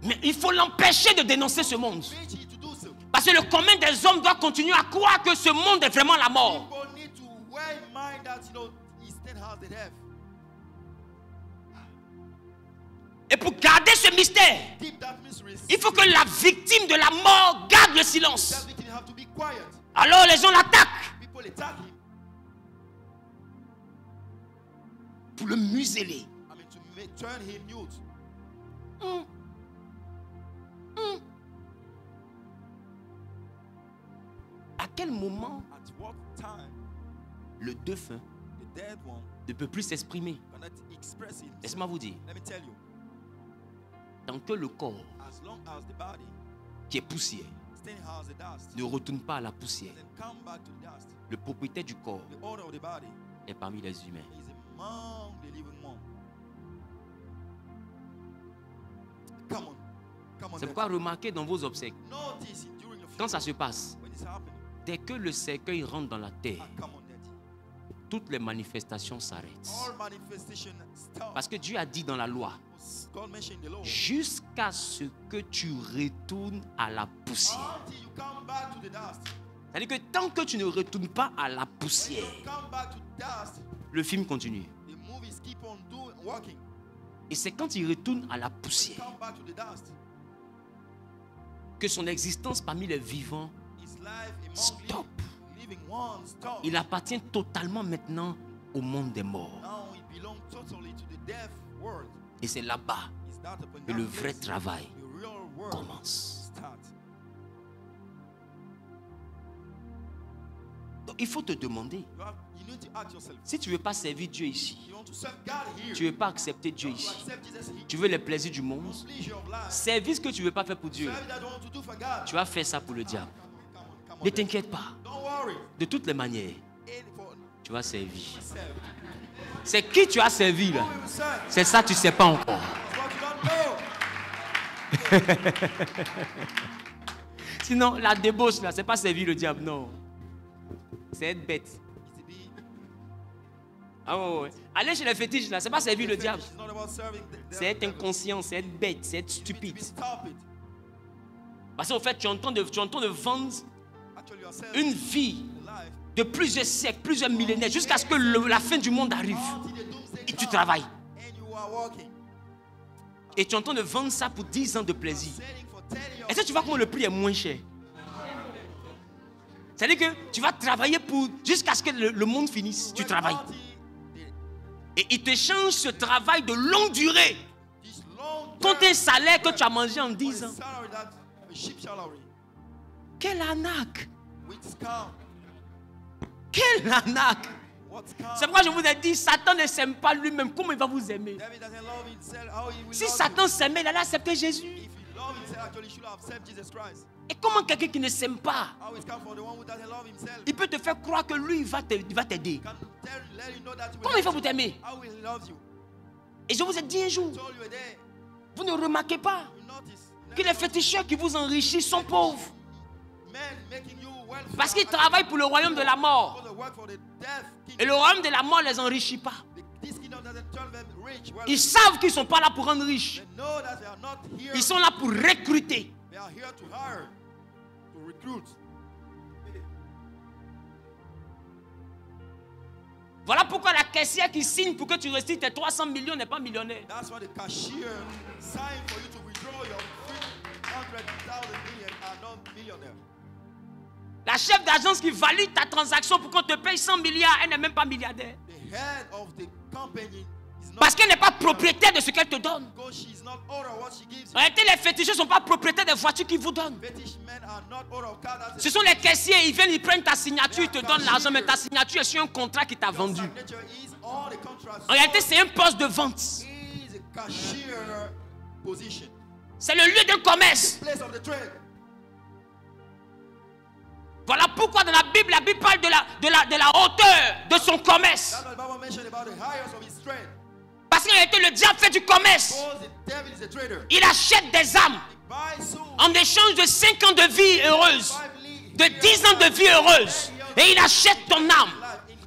S1: Mais il faut l'empêcher de dénoncer ce monde. Parce que le commun des hommes doit continuer à croire que ce monde est vraiment la mort. Et pour garder ce mystère, il faut que la victime de la mort garde le silence. Alors les gens l'attaquent pour le museler. À quel moment le défunt ne peut plus s'exprimer? Laisse-moi vous dire, tant que le corps qui est poussière
S3: Staying as the dust.
S1: ne retourne pas à la poussière.
S3: Then come back to the dust.
S1: Le propriétaire du corps
S3: The owner of the body
S1: est parmi les humains.
S3: is among the living one. Come on. Come on.
S1: C'est pourquoi remarquez dans vos obsèques,
S3: Notice it during your
S1: quand ça
S3: funeral,
S1: se passe,
S3: when it's happening.
S1: dès que le cercueil rentre dans la terre,
S3: Come on, Daddy.
S1: toutes les manifestations s'arrêtent.
S3: All manifestation stop.
S1: Parce que Dieu a dit dans la loi,
S3: God mentioned the law.
S1: jusqu'à ce que tu retournes à la poussière.
S3: Until you come back to the dust.
S1: C'est-à-dire que tant que tu ne retournes pas à la poussière,
S3: When you come back to dust,
S1: le film continue.
S3: the movies keep on working.
S1: Et c'est quand il retourne à la poussière
S3: Come back to the dust.
S1: que son existence parmi les vivants
S3: His life among
S1: stop.
S3: living ones stop.
S1: Il appartient totalement maintenant au monde des morts.
S3: Now he belongs totally to the deaf world.
S1: Et c'est là-bas
S3: Is that upon
S1: que
S3: that
S1: le vrai
S3: place,
S1: travail
S3: the real world
S1: commence.
S3: start.
S1: Donc il faut te demander,
S3: You need to ask yourself.
S1: si tu ne veux pas servir Dieu ici,
S3: You want to serve God here.
S1: tu ne veux pas accepter Dieu
S3: You want to
S1: ici,
S3: accept Jesus here.
S1: tu veux les plaisirs du monde,
S3: Pleasure of life.
S1: service que tu ne veux pas faire pour Dieu,
S3: Serve that you want to do for God.
S1: tu vas faire ça pour le diable.
S3: Come on,
S1: Ne t'inquiète pas,
S3: don't worry.
S1: de toutes les manières,
S3: Aim for
S1: tu vas servir.
S3: serve.
S1: C'est qui tu as servi là?
S3: Who will serve?
S1: C'est ça, tu ne sais pas encore.
S3: What you don't know.
S1: Sinon, la débauche là, c'est pas servir le diable, non. C'est être bête.
S3: It's to be-
S1: Ah ouais, ouais. Aller chez les fétiches là, c'est pas servir le diable.
S3: It's not about serving the
S1: C'est être
S3: devil.
S1: inconscient, c'est être bête, c'est être
S3: You need
S1: stupide.
S3: to be stupid.
S1: Parce qu'en fait, tu es en train de vendre
S3: Actually, you are serving
S1: une vie
S3: life
S1: de plusieurs siècles, plusieurs millénaires, jusqu'à ce que la fin du monde arrive.
S3: until the doomsday
S1: Et tu
S3: comes.
S1: travailles.
S3: And you are working.
S1: Et tu es en train de vendre ça pour 10 ans de plaisir.
S3: Selling for 10 years.
S1: Est-ce que tu vois comment le prix est moins cher? C'est-à-dire que tu vas travailler pour jusqu'à ce que le monde finisse. Tu travailles.
S3: Until
S1: Et il te change ce travail de longue durée
S3: this long
S1: contre un salaire que tu as mangé en
S3: for
S1: 10
S3: a
S1: ans.
S3: salary that a cheap salary
S1: Quelle arnaque!
S3: with scam.
S1: Quelle arnaque!
S3: What
S1: C'est
S3: scam?
S1: pourquoi je vous ai dit, Satan ne s'aime pas lui-même. Comment il va vous aimer?
S3: David doesn't love himself. How he will
S1: Si
S3: love
S1: Satan s'aimait, il allait accepter Jésus.
S3: you. If he loved himself, actually, he should have accepted Jesus Christ.
S1: Et comment quelqu'un qui ne s'aime pas,
S3: How is scam for the one who doesn't love himself?
S1: il peut te faire croire que lui, il va t'aider?
S3: Can let you know that he will
S1: Comment il fait
S3: love
S1: pour
S3: you.
S1: t'aimer?
S3: How will he love you?
S1: Et je vous ai dit un jour,
S3: Told you a day.
S1: vous ne remarquez pas
S3: You notice.
S1: que les féticheurs qui vous enrichissent sont pauvres.
S3: Men making you wealthy.
S1: Parce qu'ils travaillent pour le royaume de la mort.
S3: Because they work for the death
S1: Et
S3: kingdom.
S1: le royaume de la mort ne les enrichit pas.
S3: This kingdom doesn't turn them rich. Wealthy.
S1: Ils savent qu'ils ne sont pas là pour rendre riches.
S3: They know that they are not here.
S1: Ils sont là pour recruter.
S3: They are here to hire, to recruit.
S1: Voilà pourquoi la caissière qui signe pour que tu récites tes 300 millions n'est pas millionnaire.
S3: That's why the cashier signed for you to withdraw your 300,000 million are not millionaire.
S1: La chef d'agence qui valide ta transaction pour qu'on te paye 100 milliards, elle n'est même pas milliardaire.
S3: The head of the company is not
S1: Parce qu'elle n'est pas propriétaire de ce qu'elle te donne.
S3: because she's not owner of what she gives
S1: En
S3: you.
S1: réalité, les féticheurs ne sont pas propriétaires des voitures qu'ils vous donnent.
S3: Fetish men are not owner of cars. That's
S1: Ce sont les caissiers, ils viennent, ils prennent ta signature, ils te donnent l'argent, mais ta signature est sur un contrat qui t'a vendu.
S3: signature is all the contracts.
S1: En réalité, c'est un poste de vente.
S3: Is a cashier position.
S1: C'est le lieu d'un commerce.
S3: Place of the trade.
S1: Voilà pourquoi dans la Bible parle de la hauteur de son commerce.
S3: That's what the Bible mentioned about the highest of his trade.
S1: Parce qu'en réalité, le diable fait du commerce.
S3: Because the devil is a trader.
S1: Il achète des âmes
S3: He buys souls.
S1: en échange de 5 ans de vie heureuse, de 10 ans de vie heureuse. Et il achète ton âme.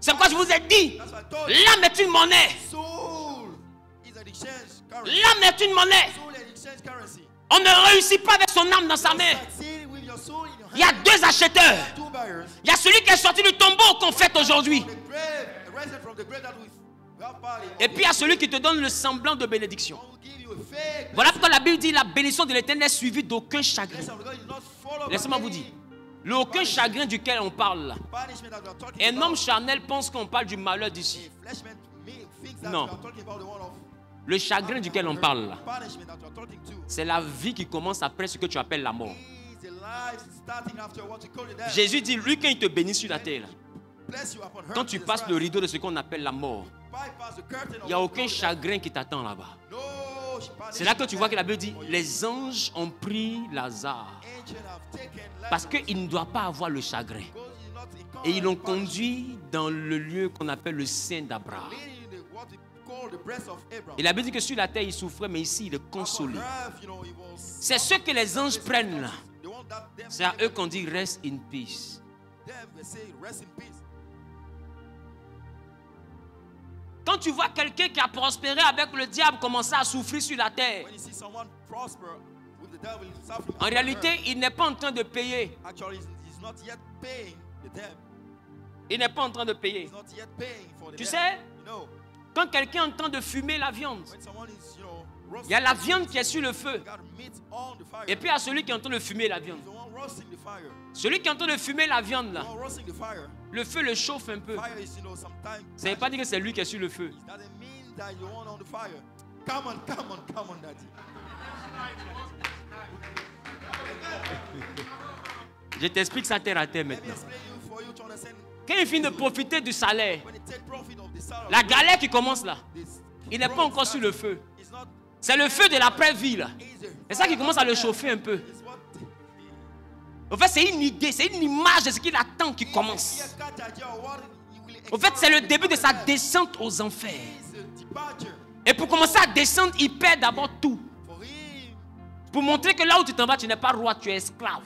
S1: C'est pourquoi je vous ai dit, l'âme est une monnaie.
S3: Soul is an exchange currency.
S1: L'âme est une monnaie.
S3: Soul is an exchange currency.
S1: On ne réussit pas avec son âme dans sa main.
S3: Succeed with your soul in your
S1: Il y a
S3: hand.
S1: 2 acheteurs.
S3: Two buyers.
S1: Il y a celui qui est sorti du tombeau qu'on fête aujourd'hui.
S3: The grave, arrested from the grave that we have party.
S1: Et puis il y a celui qui te donne le semblant de bénédiction.
S3: One will give you a fake.
S1: Voilà pourquoi la Bible dit la bénédiction de l'Éternel est suivie d'aucun chagrin.
S3: Blessing of God is not followed by
S1: Laissez-moi vous
S3: any
S1: dire, le aucun chagrin duquel on parle là.
S3: punishment that we are talking
S1: Un homme
S3: about.
S1: charnel pense qu'on parle du malheur d'ici.
S3: A fleshman thinks that
S1: Non.
S3: we are talking about the one of
S1: Le chagrin duquel on parle là,
S3: punishment that we are talking to.
S1: c'est la vie qui commence après ce que tu appelles la mort.
S3: Is a life starting after what you call the death.
S1: Jésus dit, lui quand il te bénit sur la terre, là,
S3: Bless you upon her.
S1: quand tu passes le rideau de ce qu'on appelle la mort,
S3: Bypass the curtain of
S1: il n'y a
S3: what
S1: aucun
S3: we call the death.
S1: chagrin qui t'attend là-bas.
S3: No
S1: C'est là que tu vois que la Bible dit, les anges ont pris Lazare parce qu'il ne doit pas avoir le chagrin. Et ils l'ont conduit dans le lieu qu'on appelle le sein d'Abraham. Et la Bible dit que sur la terre il souffrait, mais ici il est consolé. C'est ce que les anges prennent là. C'est à eux qu'on dit rest in peace. Quand tu vois quelqu'un qui a prospéré avec le diable commencer à souffrir sur la terre, en réalité, il n'est pas en train de payer. Il n'est pas en train de payer. Tu sais, quand quelqu'un est en train de fumer la viande, il y a la viande qui est sur le feu. Et puis il y a celui qui est en train de fumer la viande. Celui qui est en train de fumer la viande là, le feu le chauffe un peu. Ça ne veut pas dire que c'est lui qui est sur le feu. Je t'explique ça terre à terre maintenant. Quand il finit de profiter du salaire, la galère qui commence là, il n'est pas encore sur le feu. C'est le feu de l'après-vie là. C'est ça qui commence à le chauffer un peu. En fait, c'est une idée, c'est une image de ce qu'il attend qui commence. En fait, c'est le début de sa descente aux enfers. Et pour commencer à descendre, il perd d'abord tout. Pour montrer que là où tu t'en vas, tu n'es pas roi, tu es esclave.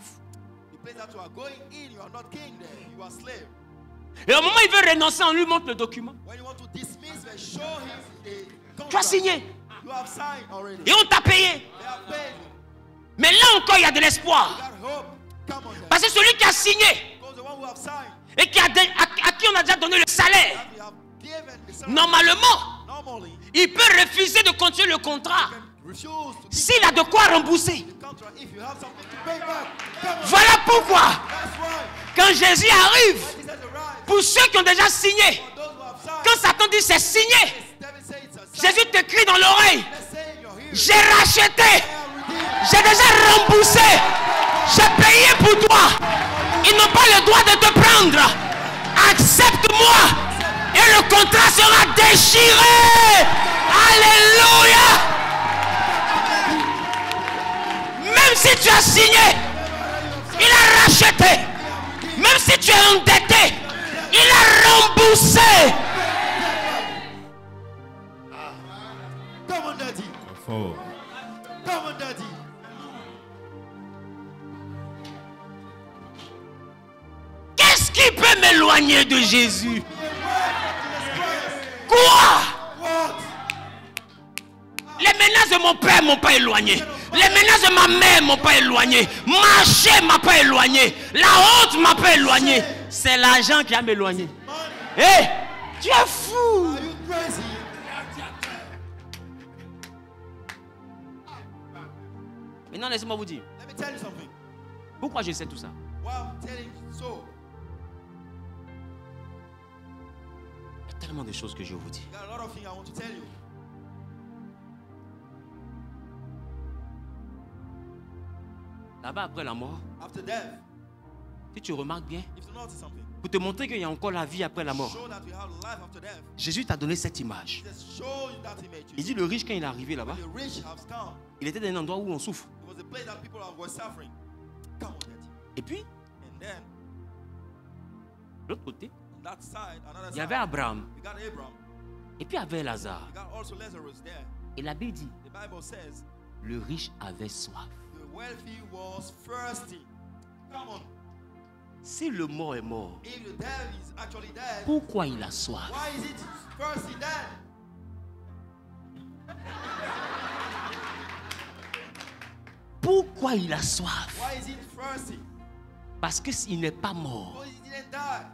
S1: Et au moment où il veut renoncer, on lui montre le document. Tu as signé. Et on t'a payé. Mais là encore, il y a de l'espoir. Parce que celui qui a signé et à qui on a déjà donné le salaire, normalement, il peut refuser de continuer le contrat s'il a de quoi rembourser. Voilà pourquoi, quand Jésus arrive, pour ceux qui ont déjà signé, quand Satan dit c'est signé, Jésus te crie dans l'oreille, j'ai racheté, j'ai déjà remboursé, j'ai payé pour toi. Ils n'ont pas le droit de te prendre. Accepte-moi et le contrat sera déchiré. Alléluia. Même si tu as signé, il a racheté. Même si tu es endetté, il a remboursé.
S3: Come on, Daddy.
S2: Fort.
S3: Come on, Daddy.
S1: Qu'est-ce qui peut m'éloigner de Jésus? Quoi? Les menaces de mon père m'ont pas éloigné. Les menaces de ma mère m'ont pas éloigné. Marcher m'a pas éloigné. La honte m'a pas éloigné. C'est l'argent qui a m'éloigné. Hé, hey, tu es fou.
S3: Are you crazy?
S1: Maintenant, laissez-moi vous dire.
S3: Let me tell you something.
S1: Pourquoi je sais tout ça?
S3: Why I'm telling you so.
S1: Il y a tellement de choses que je vous dis.
S3: There are a lot of things I want to tell you.
S1: Là-bas, après la mort,
S3: After death,
S1: si tu remarques bien,
S3: if you notice something,
S1: pour te montrer qu'il y a encore la vie après la mort,
S3: show that we have life after death.
S1: Jésus t'a donné cette image.
S3: Just show you that image.
S1: Il dit le riche, quand il est arrivé là-bas,
S3: The rich have come.
S1: il était dans un endroit où on souffre.
S3: It was a place that people were suffering. Come on, Daddy.
S1: Et puis,
S3: And then,
S1: de l'autre côté,
S3: on that side, another
S1: il y avait
S3: side,
S1: Abraham.
S3: we got Abraham.
S1: Et puis il y avait Lazare.
S3: We got also Lazarus there.
S1: Et la Bible dit,
S3: The Bible says
S1: le riche avait soif.
S3: the wealthy was thirsty. Come on.
S1: Si le mort est mort,
S3: If the dead is actually dead,
S1: pourquoi il a soif?
S3: why is it thirsty then?
S1: Pourquoi il a soif?
S3: Why is it thirsty?
S1: Parce qu'il n'est pas mort.
S3: Because he didn't die.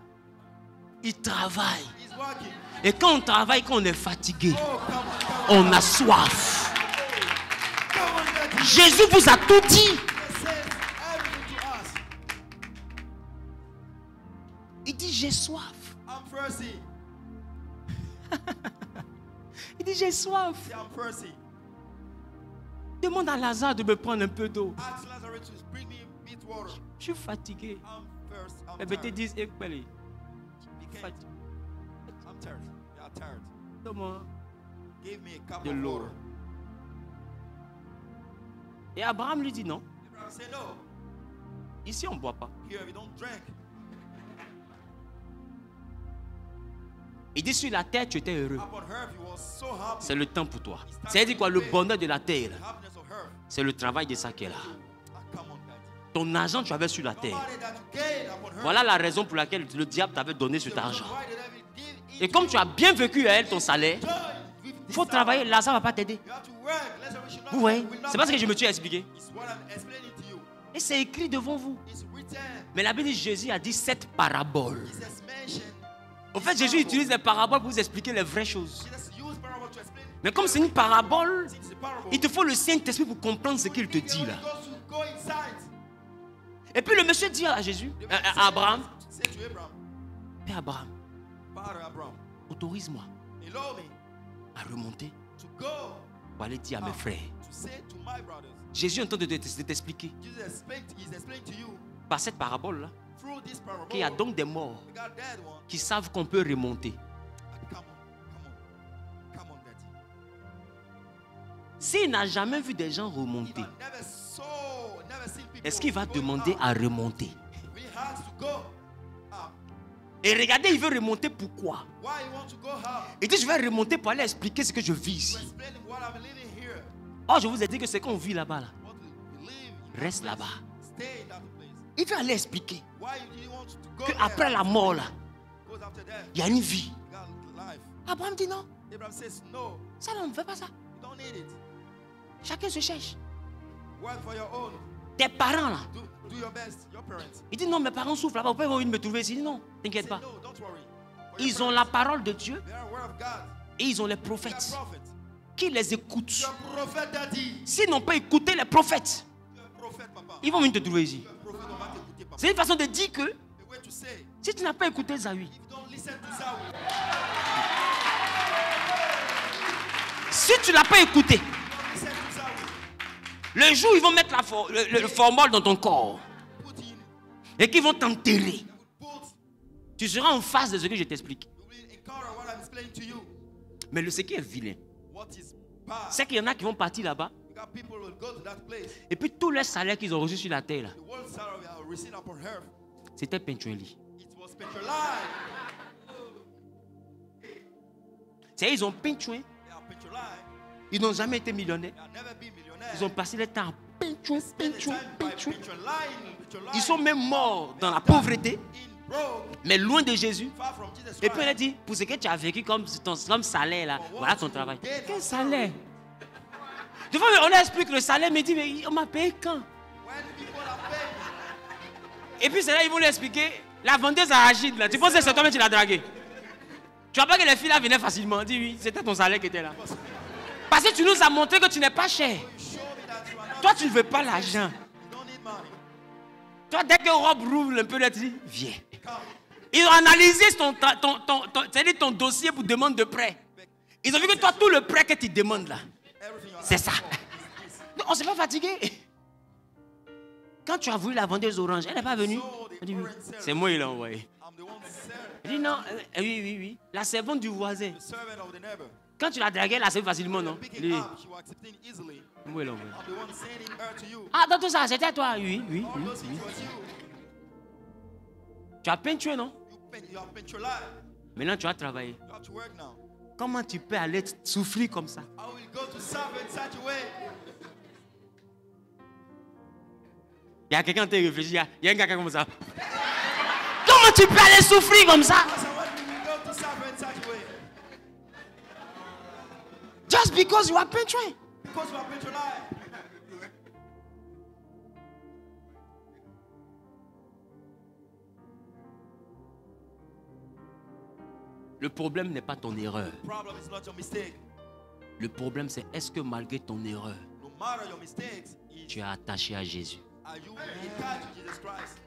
S1: Il travaille.
S3: He's working.
S1: Et quand on travaille, quand on est fatigué,
S3: Oh, come on,
S1: on a soif.
S3: come on, Daddy.
S1: Jésus vous a tout dit.
S3: He says everything to us.
S1: Il dit j'ai soif.
S3: I'm thirsty.
S1: Il dit j'ai soif.
S3: Say, I'm thirsty.
S1: Demande à Lazare de me prendre un peu d'eau.
S3: Ask Lazarus to bring me bit water.
S1: Je suis fatigué.
S3: I'm thirsty. I'm
S1: Elle te
S3: tired.
S1: dit, eh, Kweli,
S3: He can't.
S1: fatigué.
S3: I'm tired. You are tired.
S1: Donne-moi
S3: Give me a cup
S1: de
S3: of
S1: l'eau.
S3: water.
S1: Et Abraham lui dit non.
S3: Abraham said, no,
S1: Ici, on ne boit pas.
S3: here we don't drink.
S1: Il dit sur la terre, tu étais heureux.
S3: Upon earth, he was so happy.
S1: C'est le temps pour toi. C'est-à-dire quoi? Le bonheur de la terre,
S3: The happiness of earth.
S1: c'est le travail de ça qui est là.
S3: Ah, come on, daddy.
S1: Ton argent, tu avais sur la terre.
S3: Money that you gain upon earth.
S1: Voilà la raison pour laquelle le diable t'avait donné cet
S3: The reason
S1: argent.
S3: why the devil give
S1: Et
S3: it
S1: comme tu as bien vécu à elle ton salaire,
S3: joy with
S1: il
S3: this
S1: faut travailler. Là, ça ne va pas t'aider.
S3: You have to work. Let's say we should not
S1: Ouais,
S3: will not
S1: c'est pas ce que je me suis expliqué.
S3: It's what I'm explaining to you.
S1: Et c'est écrit devant vous.
S3: It's written.
S1: Mais la Bible dit Jésus a dit 7 paraboles.
S3: Jesus mentioned.
S1: En fait, Jésus utilise les paraboles pour vous expliquer les vraies choses.
S3: Jesus used parable to explain.
S1: Mais comme c'est une parabole,
S3: Since it's a parable,
S1: il te faut le Saint-Esprit pour comprendre ce qu'il te dit là.
S3: Go inside.
S1: Et puis le monsieur dit à Jésus, à Abraham,
S3: Say to Abraham,
S1: Père Abraham,
S3: Father Abraham,
S1: autorise-moi
S3: allow me
S1: à remonter
S3: to go
S1: pour aller dire à mes frères.
S3: to say to my brothers.
S1: Jésus est en train de t'expliquer
S3: Jesus is explaining to you
S1: par cette parabole là
S3: through this parable.
S1: qu'il y a donc des morts
S3: We got dead one.
S1: qui savent qu'on peut remonter.
S3: Come on, daddy.
S1: S'il n'a jamais vu des gens remonter,
S3: Never seen people.
S1: est-ce qu'il va
S3: going
S1: demander
S3: up.
S1: à remonter?
S3: We have to go up.
S1: Et regardez, il veut remonter pourquoi?
S3: Why you want to go up?
S1: Il dit, je vais remonter pour aller expliquer ce que je vis
S3: To
S1: ici.
S3: explain what I'm living here.
S1: Oh, je vous ai dit que ce qu'on vit là-bas, là,
S3: What we live in that
S1: reste
S3: place.
S1: là-bas.
S3: Stay in that place.
S1: Il veut aller expliquer
S3: Why do you want to go
S1: qu'après
S3: there?
S1: la mort, là,
S3: Goes after death.
S1: il y a une vie.
S3: You got life.
S1: Abraham dit non,
S3: Abraham says no.
S1: ça, on ne fait pas ça.
S3: You don't need it.
S1: Chacun se cherche.
S3: Work for your own.
S1: Tes parents, là,
S3: Do your best. Your parents.
S1: il dit non, mes parents souffrent là-bas, pourquoi ils vont venir me trouver ici? Il dit non, t'inquiète
S3: Say
S1: pas.
S3: no, don't worry. For your
S1: Ils ont
S3: parents,
S1: la parole de Dieu
S3: they are aware of God.
S1: et ils ont les
S3: They are
S1: prophètes
S3: prophets.
S1: qui les écoutent.
S3: You are prophet, daddy.
S1: S'ils n'ont pas écouté les prophètes,
S3: You are prophet, papa.
S1: ils vont venir te trouver ici.
S3: You are prophet, on va t'écouter, papa.
S1: C'est une façon de dire que
S3: The way to say,
S1: si tu n'as pas écouté Zawi,
S3: if you don't listen to Zawi,
S1: si tu ne l'as pas écouté,
S3: don't listen to Zawi,
S1: le jour où ils vont mettre le formol dans ton corps
S3: put in,
S1: et qu'ils vont t'enterrer,
S3: put,
S1: tu seras en face de ce que je t'explique.
S3: you will encounter what I'm explaining to you.
S1: Mais ce qui est vilain,
S3: What is bad?
S1: c'est qu'il y en a qui vont partir là-bas
S3: You got people who will go to that place.
S1: et puis tous les salaires qu'ils ont reçus sur la terre, là,
S3: The world salary I received upon earth,
S1: c'était Pentueli.
S3: it was petrolized.
S1: C'est ils ont peintué,
S3: They are petrolized.
S1: ils n'ont jamais été millionnaires.
S3: They have never been millionaires.
S1: Ils ont passé le temps à peintuer,
S3: Spend the
S1: peintuer,
S3: time by
S1: peintuer.
S3: petrolizing.
S1: Ils sont même morts dans la pauvreté,
S3: In broke,
S1: mais loin de Jésus.
S3: far from Jesus
S1: Et puis elle a
S3: Christ.
S1: dit, pour ce que tu as vécu comme salaire là, voilà ton travail. Quel salaire? Des fois, on explique le salaire, mais il dit, mais on m'a payé quand?
S3: When people are paying,
S1: Et puis c'est là, ils vont lui expliquer, la vendeuse arachide là, tu penses que c'est toi-même qui l'as dragué? Tu vois pas que les filles là venaient facilement? On dit oui, c'était ton salaire qui était là. Parce que tu nous as montré que tu n'es pas cher.
S3: show me that you are not.
S1: Toi, tu ne veux pas l'argent.
S3: You don't need money.
S1: Toi, dès que Rob rouvre un peu, là, tu dis, viens.
S3: Come.
S1: Ils ont analysé c'est-à-dire ton dossier pour demande de prêt. Ils ont vu que toi, tout le prêt que tu demandes là,
S3: Everything you are
S1: c'est ça. Non, on ne s'est pas fatigué. Quand tu as voulu la vendeuse orange, elle n'est pas venue. Elle dit, oui. C'est moi qui l'ai envoyé.
S3: I'm the one selling.
S1: Elle dit non, oui. La servante du voisin.
S3: The servant of the neighbor.
S1: Quand tu la draguais, elle a accepté facilement, non?
S3: Pick
S1: Elle
S3: it
S1: dit,
S3: up. She was accepting easily.
S1: moi, il l'a envoyé.
S3: I'm the one sending her to you.
S1: Ah, dans tout ça, c'était toi? Oui.
S3: All those things was you.
S1: Tu as peintué, non?
S3: You have petrolized.
S1: Maintenant, tu as travaillé.
S3: You have to work now.
S1: Comment tu peux aller souffrir comme ça?
S3: I will go to serve in such a way.
S1: Il y a quelqu'un qui t'a réfléchi, il y a un gars comme ça. Comment tu peux aller souffrir comme ça?
S3: That's how we will go to serve in such a way.
S1: Just because you are peintué.
S3: Because you have petrolized.
S1: Le problème n'est pas ton erreur.
S3: The problem is not your mistake.
S1: Le problème, c'est est-ce que malgré ton erreur,
S3: No matter your mistakes,
S1: tu es attaché à Jésus?
S3: are you attached to Jesus Christ?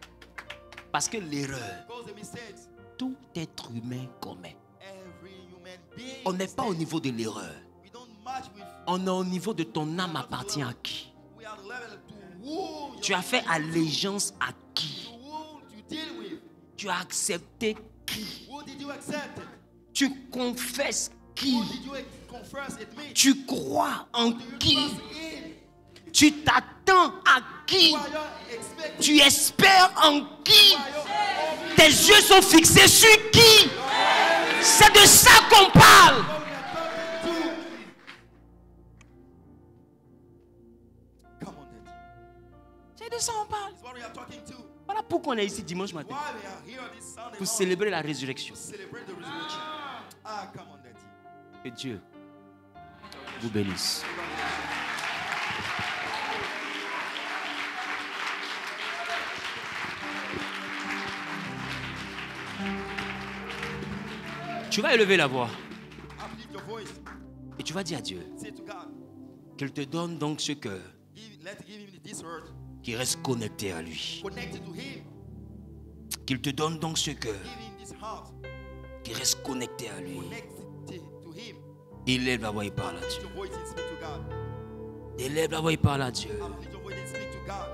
S1: Parce que l'erreur,
S3: Because the mistakes,
S1: tout être humain commet.
S3: every human being.
S1: On n'est pas au
S3: mistakes.
S1: niveau de l'erreur.
S3: We don't match with.
S1: On est au niveau de ton âme appartient à qui?
S3: We are the level to who
S1: Tu as fait allégeance à qui?
S3: to who you deal with.
S1: Tu as accepté qui?
S3: Who did you accept?
S1: Tu confesses qui?
S3: Who did you confess it me?
S1: Tu crois en
S3: Do you
S1: qui?
S3: trust in?
S1: Tu t'attaches t'attends à qui?
S3: Who are you expecting?
S1: Tu espères en qui? Tes yeux sont fixés sur qui? C'est de ça qu'on parle.
S3: Come on, Daddy.
S1: C'est de ça qu'on parle.
S3: That's what we are talking to.
S1: Voilà pourquoi on est ici dimanche matin.
S3: Why we are here this Sunday
S1: Pour
S3: morning
S1: célébrer la résurrection.
S3: to celebrate the resurrection. Ah, come on, Daddy.
S1: Que Dieu vous bénisse. Tu vas élever la voix
S3: Uplift your voice.
S1: et tu vas dire à Dieu
S3: Say to God,
S1: qu'il te donne donc ce cœur
S3: let's give him this word.
S1: qui reste connecté à lui.
S3: Connected to him.
S1: Qu'il te donne donc ce cœur
S3: Give him this heart.
S1: qui reste connecté à lui.
S3: Connected to him.
S1: Élève la voix et parle à
S3: Lift
S1: Dieu.
S3: your voice and speak to God.
S1: Élève la voix et parle à Dieu.
S3: Uplift your voice and speak to God.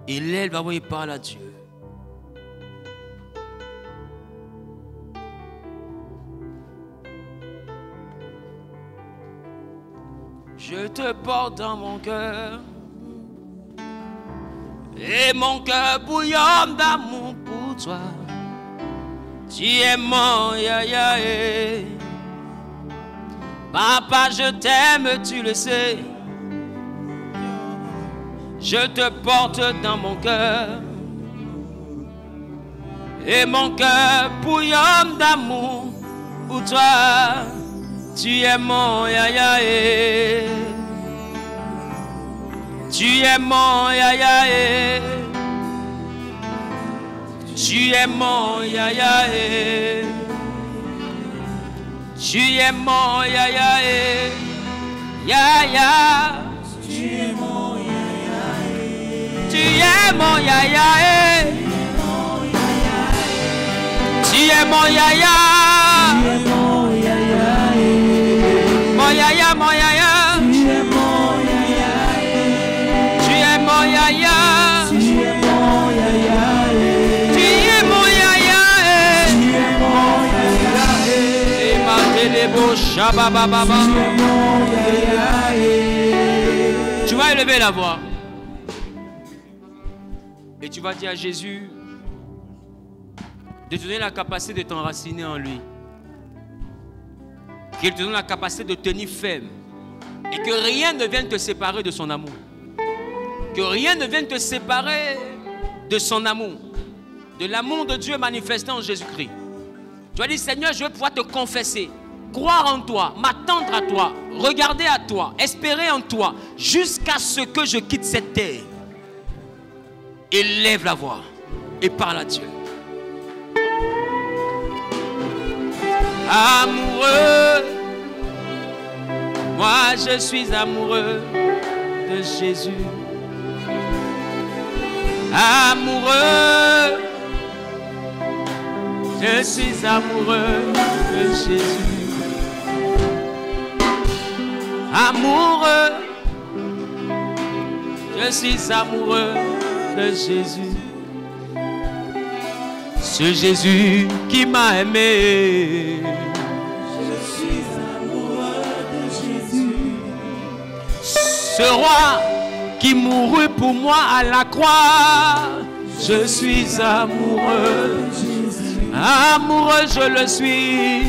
S1: Élève la voix et parle à Dieu. Je te porte dans mon cœur et mon cœur bouillonne d'amour pour toi. Tu es mon ya. Papa, je t'aime, tu le sais. Je te porte dans mon cœur et mon cœur bouillonne d'amour pour toi. Tu es mon ya. Tu es mon ya. Tu es mon ya. Tu es mon ya. Tu es mon ya. Tu es mon ya. Tu es mon ya. Mon ya, mon ya. Tu es mon ya. Tu es mon ya. Tu es mon ya. Tu es mon ya. Tu es mon ya. Et ma télé shabababa. Tu vas élever la voix. Et tu vas dire à Jésus de te donner la capacité de t'enraciner en lui. Qu'il te donne la capacité de tenir ferme. Et que rien ne vienne te séparer de son amour. Que rien ne vienne te séparer de son amour. De l'amour de Dieu manifesté en Jésus-Christ. Tu vas dire, Seigneur, je veux pouvoir te confesser. Croire en toi, m'attendre à toi, regarder à toi, espérer en toi, jusqu'à ce que je quitte cette terre. Élève la voix et parle à Dieu. Amoureux, moi je suis amoureux de Jésus. Amoureux, je suis amoureux de Jésus. Amoureux, je suis amoureux de Jésus. Ce Jésus qui m'a aimé. Je suis amoureux de Jésus. Ce roi qui mourut pour moi à la croix. Je suis amoureux de Jésus. Amoureux, je le suis.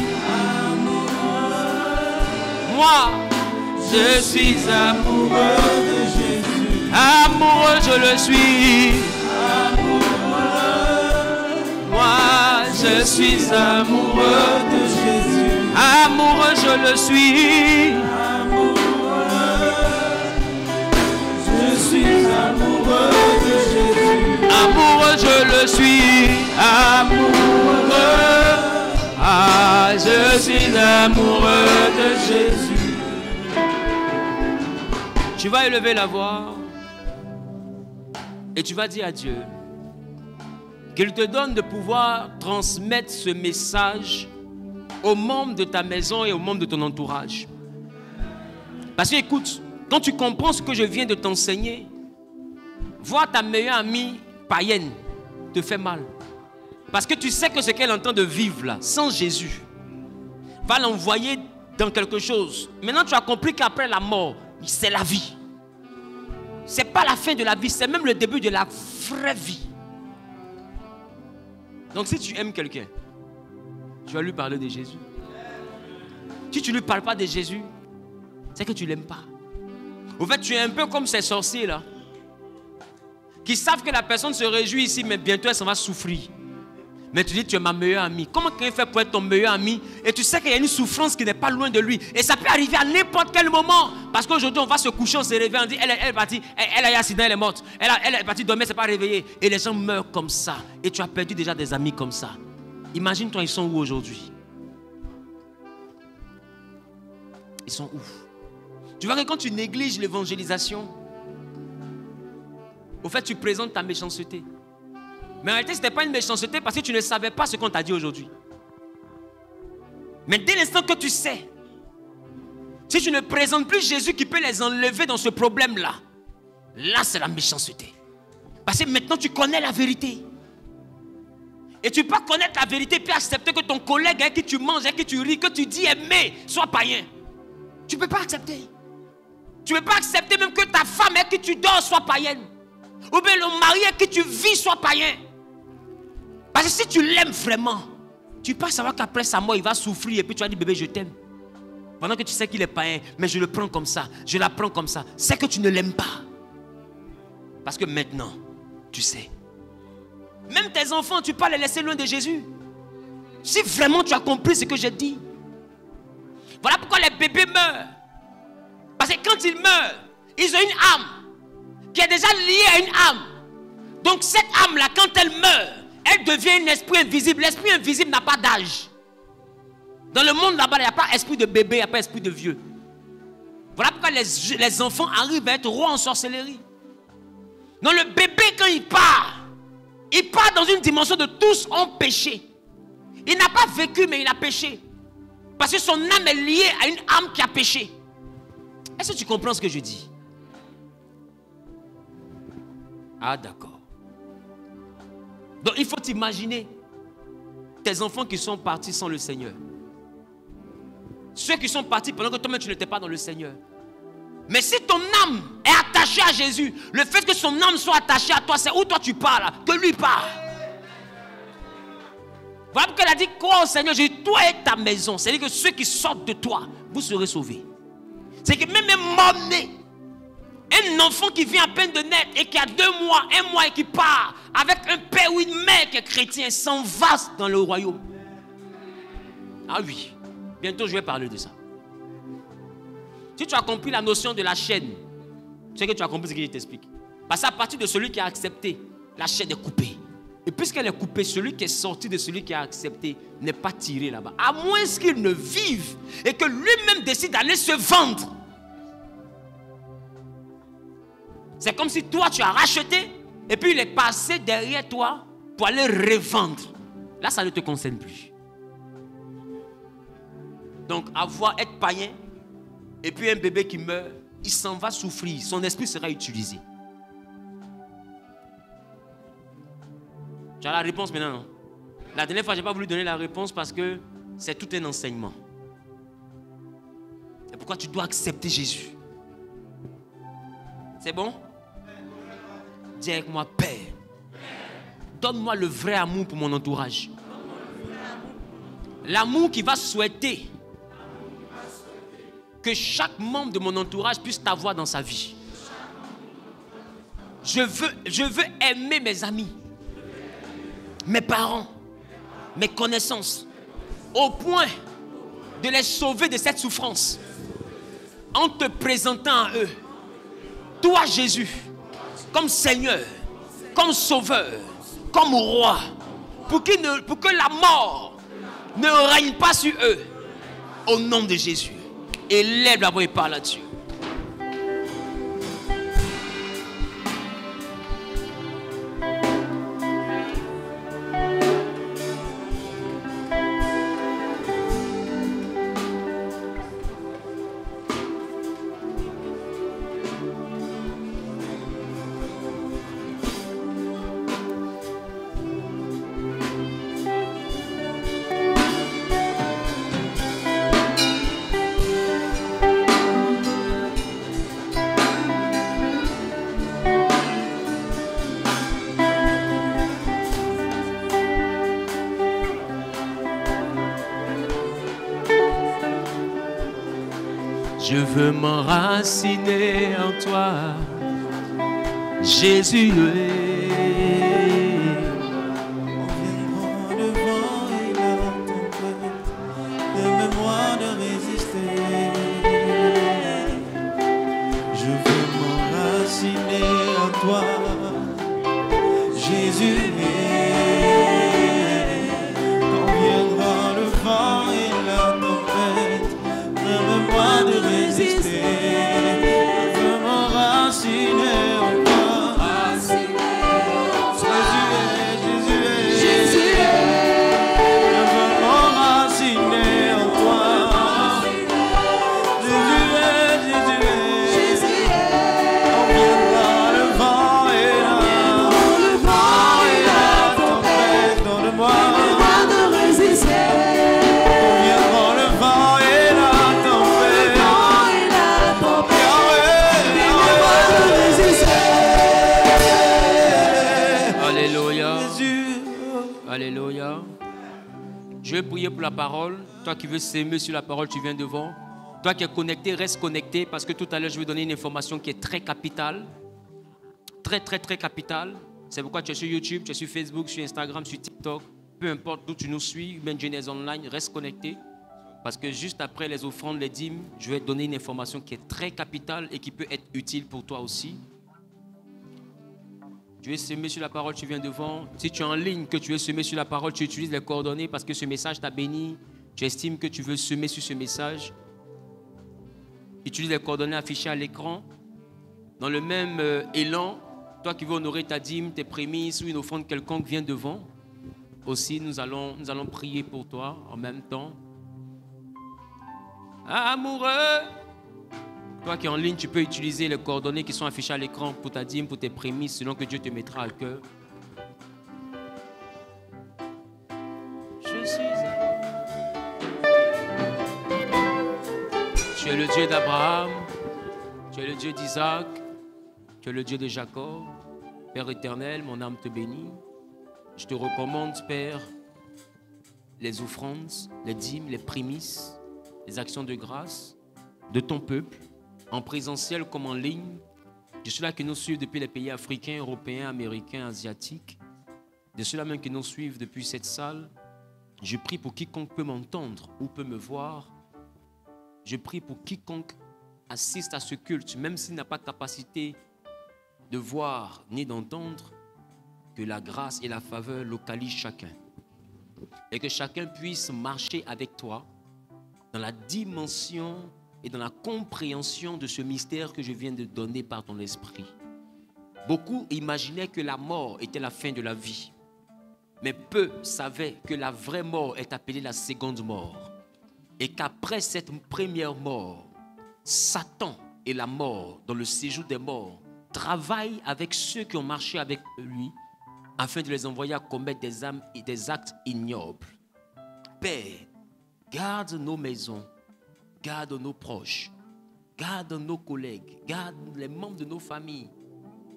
S1: Moi, je suis amoureux de Jésus. Amoureux, je le suis. Moi, je suis amoureux de Jésus. Amoureux, je le suis. Je suis amoureux de Jésus. Amoureux, je le suis. Amoureux. Ah, je suis amoureux de Jésus. Tu vas élever la voix et tu vas dire à Dieu qu'il te donne de pouvoir transmettre ce message aux membres de ta maison et aux membres de ton entourage. Parce que écoute, quand tu comprends ce que je viens de t'enseigner, voir ta meilleure amie païenne te fait mal. Parce que tu sais que ce qu'elle est en train de vivre là, sans Jésus, va l'envoyer dans quelque chose. Maintenant tu as compris qu'après la mort, c'est la vie. c'est pas la fin de la vie, c'est même le début de la vraie vie. Donc si tu aimes quelqu'un, tu vas lui parler de Jésus. Si tu ne lui parles pas de Jésus, c'est que tu ne l'aimes pas. Au fait, tu es un peu comme ces sorciers là, qui savent que la personne se réjouit ici, mais bientôt elle s'en va souffrir. Mais tu dis, tu es ma meilleure amie. Comment quelqu'un fait pour être ton meilleur ami et tu sais qu'il y a une souffrance qui n'est pas loin de lui. Et ça peut arriver à n'importe quel moment. Parce qu'aujourd'hui, on va se coucher, on se réveille, on dit, elle est partie, elle a eu un accident, elle est morte. Elle est partie dormir, elle ne s'est pas réveillée. Et les gens meurent comme ça. Et tu as perdu déjà des amis comme ça. Imagine-toi, ils sont où aujourd'hui? Ils sont où? Tu vois que quand tu négliges l'évangélisation, au fait, tu présentes ta méchanceté. Mais en réalité, ce n'était pas une méchanceté parce que tu ne savais pas ce qu'on t'a dit aujourd'hui. Mais dès l'instant que tu sais, si tu ne présentes plus Jésus qui peut les enlever dans ce problème-là, là c'est la méchanceté. Parce que maintenant tu connais la vérité. Et tu peux pas connaître la vérité puis accepter que ton collègue avec qui tu manges, avec qui tu ris, que tu dis aimer, soit païen. Tu ne peux pas accepter. Tu ne peux pas accepter même que ta femme avec qui tu dors soit païenne. Ou bien le mari avec qui tu vis soit païen. Parce que si tu l'aimes vraiment, tu peux savoir qu'après sa mort, il va souffrir et puis tu vas dire bébé, je t'aime. Pendant que tu sais qu'il est païen, mais je le prends comme ça, je la prends comme ça. C'est que tu ne l'aimes pas. Parce que maintenant, tu sais. Même tes enfants, tu peux pas les laisser loin de Jésus. Si vraiment tu as compris ce que j'ai dit. Voilà pourquoi les bébés meurent. Parce que quand ils meurent, ils ont une âme qui est déjà liée à une âme. Donc cette âme-là, quand elle meurt, elle devient un esprit invisible. L'esprit invisible n'a pas d'âge. Dans le monde là-bas, il n'y a pas esprit de bébé, il n'y a pas esprit de vieux. Voilà pourquoi les enfants arrivent à être rois en sorcellerie. Donc le bébé, quand il part dans une dimension de tous ont péché. Il n'a pas vécu, mais il a péché. Parce que son âme est liée à une âme qui a péché. Est-ce que tu comprends ce que je dis? Ah d'accord. Donc il faut t'imaginer tes enfants qui sont partis sans le Seigneur. Ceux qui sont partis pendant que toi-même tu n'étais pas dans le Seigneur. Mais si ton âme est attachée à Jésus, le fait que son âme soit attachée à toi, c'est où toi tu pars là, que lui part. Voilà pourquoi elle a dit quoi au Seigneur? J'ai dit toi et ta maison. C'est-à-dire que ceux qui sortent de toi, vous serez sauvés. C'est que même un mort-né, un enfant qui vient à peine de naître et qui a 2 mois, 1 mois et qui part avec un père ou une mère qui est chrétien, s'en va dans le royaume. Ah oui, bientôt je vais parler de ça. Si tu as compris la notion de la chaîne, tu sais que tu as compris ce que je t'explique. Parce qu'à partir de celui qui a accepté, la chaîne est coupée. Et puisqu'elle est coupée, celui qui est sorti de celui qui a accepté n'est pas tiré là-bas. À moins qu'il ne vive et que lui-même décide d'aller se vendre. C'est comme si toi tu as racheté et puis il est passé derrière toi pour aller revendre. Là, ça ne te concerne plus. Donc, être païen et puis un bébé qui meurt, il s'en va souffrir. Son esprit sera utilisé. Tu as la réponse maintenant, non? La dernière fois, je n'ai pas voulu donner la réponse parce que c'est tout un enseignement. C'est pourquoi tu dois accepter Jésus. C'est bon? Dis avec moi, Père, donne-moi le vrai amour pour mon entourage. L'amour qui va souhaiter que chaque membre de mon entourage puisse t'avoir dans sa vie. Je veux aimer mes amis, mes parents, mes connaissances, au point de les sauver de cette souffrance en te présentant à eux, toi Jésus, comme Seigneur, comme Sauveur, comme Roi, pour que la mort ne règne pas sur eux, au nom de Jésus. Et lève la voix et parle là-dessus. Je veux m'enraciner en toi, Jésus.
S2: On viendra devant et la tempête, permets-moi de résister. Je veux m'enraciner en toi, Jésus. Quand viendra le vent et la tempête, permets-moi de résister. Je veux m'enraciner en toi. Jésus est. Je veux m'enraciner en toi. Jésus est. Quand viendra le vent et la tempête, donne-moi de résister. Quand viendra le vent et la tempête,
S1: Alléluia.
S2: Jésus.
S1: Alléluia. Je vais prier pour la parole. Toi qui veux s'aimer sur la parole, tu viens devant. Toi qui es connecté, reste connecté parce que tout à l'heure, je vais donner une information qui est très capitale. Très capitale. C'est pourquoi tu es sur YouTube, tu es sur Facebook, sur Instagram, sur TikTok. Peu importe d'où tu nous suis, même Genèse Online, reste connecté. Parce que juste après les offrandes, les dîmes, je vais donner une information qui est très capitale et qui peut être utile pour toi aussi. Tu veux semer sur la parole, tu viens devant. Si tu es en ligne, que tu veux semer sur la parole, tu utilises les coordonnées parce que ce message t'a béni. Tu estimes que tu veux semer sur ce message. Utilise les coordonnées affichées à l'écran. Dans le même élan, toi qui veux honorer ta dîme, tes prémices ou une offrande quelconque, viens devant. Aussi, nous allons prier pour toi en même temps. Amoureux, toi qui es en ligne, tu peux utiliser les coordonnées qui sont affichées à l'écran pour ta dîme, pour tes prémices, selon que Dieu te mettra à cœur. Je suis Tu es le Dieu d'Abraham, tu es le Dieu d'Isaac, tu es le Dieu de Jacob. Père éternel, mon âme te bénit. Je te recommande, Père, les offrandes, les dîmes, les prémices, les actions de grâce de ton peuple, en présentiel comme en ligne, de ceux-là qui nous suivent depuis les pays africains, européens, américains, asiatiques, de ceux-là même qui nous suivent depuis cette salle. Je prie pour quiconque peut m'entendre ou peut me voir. Je prie pour quiconque assiste à ce culte, même s'il n'a pas capacité de voir ni d'entendre, que la grâce et la faveur localisent chacun. Et que chacun puisse marcher avec toi dans la dimension et dans la compréhension de ce mystère que je viens de donner par ton esprit. Beaucoup imaginaient que la mort était la fin de la vie. Mais peu savaient que la vraie mort est appelée la seconde mort. Et qu'après cette première mort, Satan et la mort, dans le séjour des morts, travaillent avec ceux qui ont marché avec lui afin de les envoyer à commettre des actes ignobles. Père, garde nos maisons, garde nos proches, garde nos collègues, garde les membres de nos familles,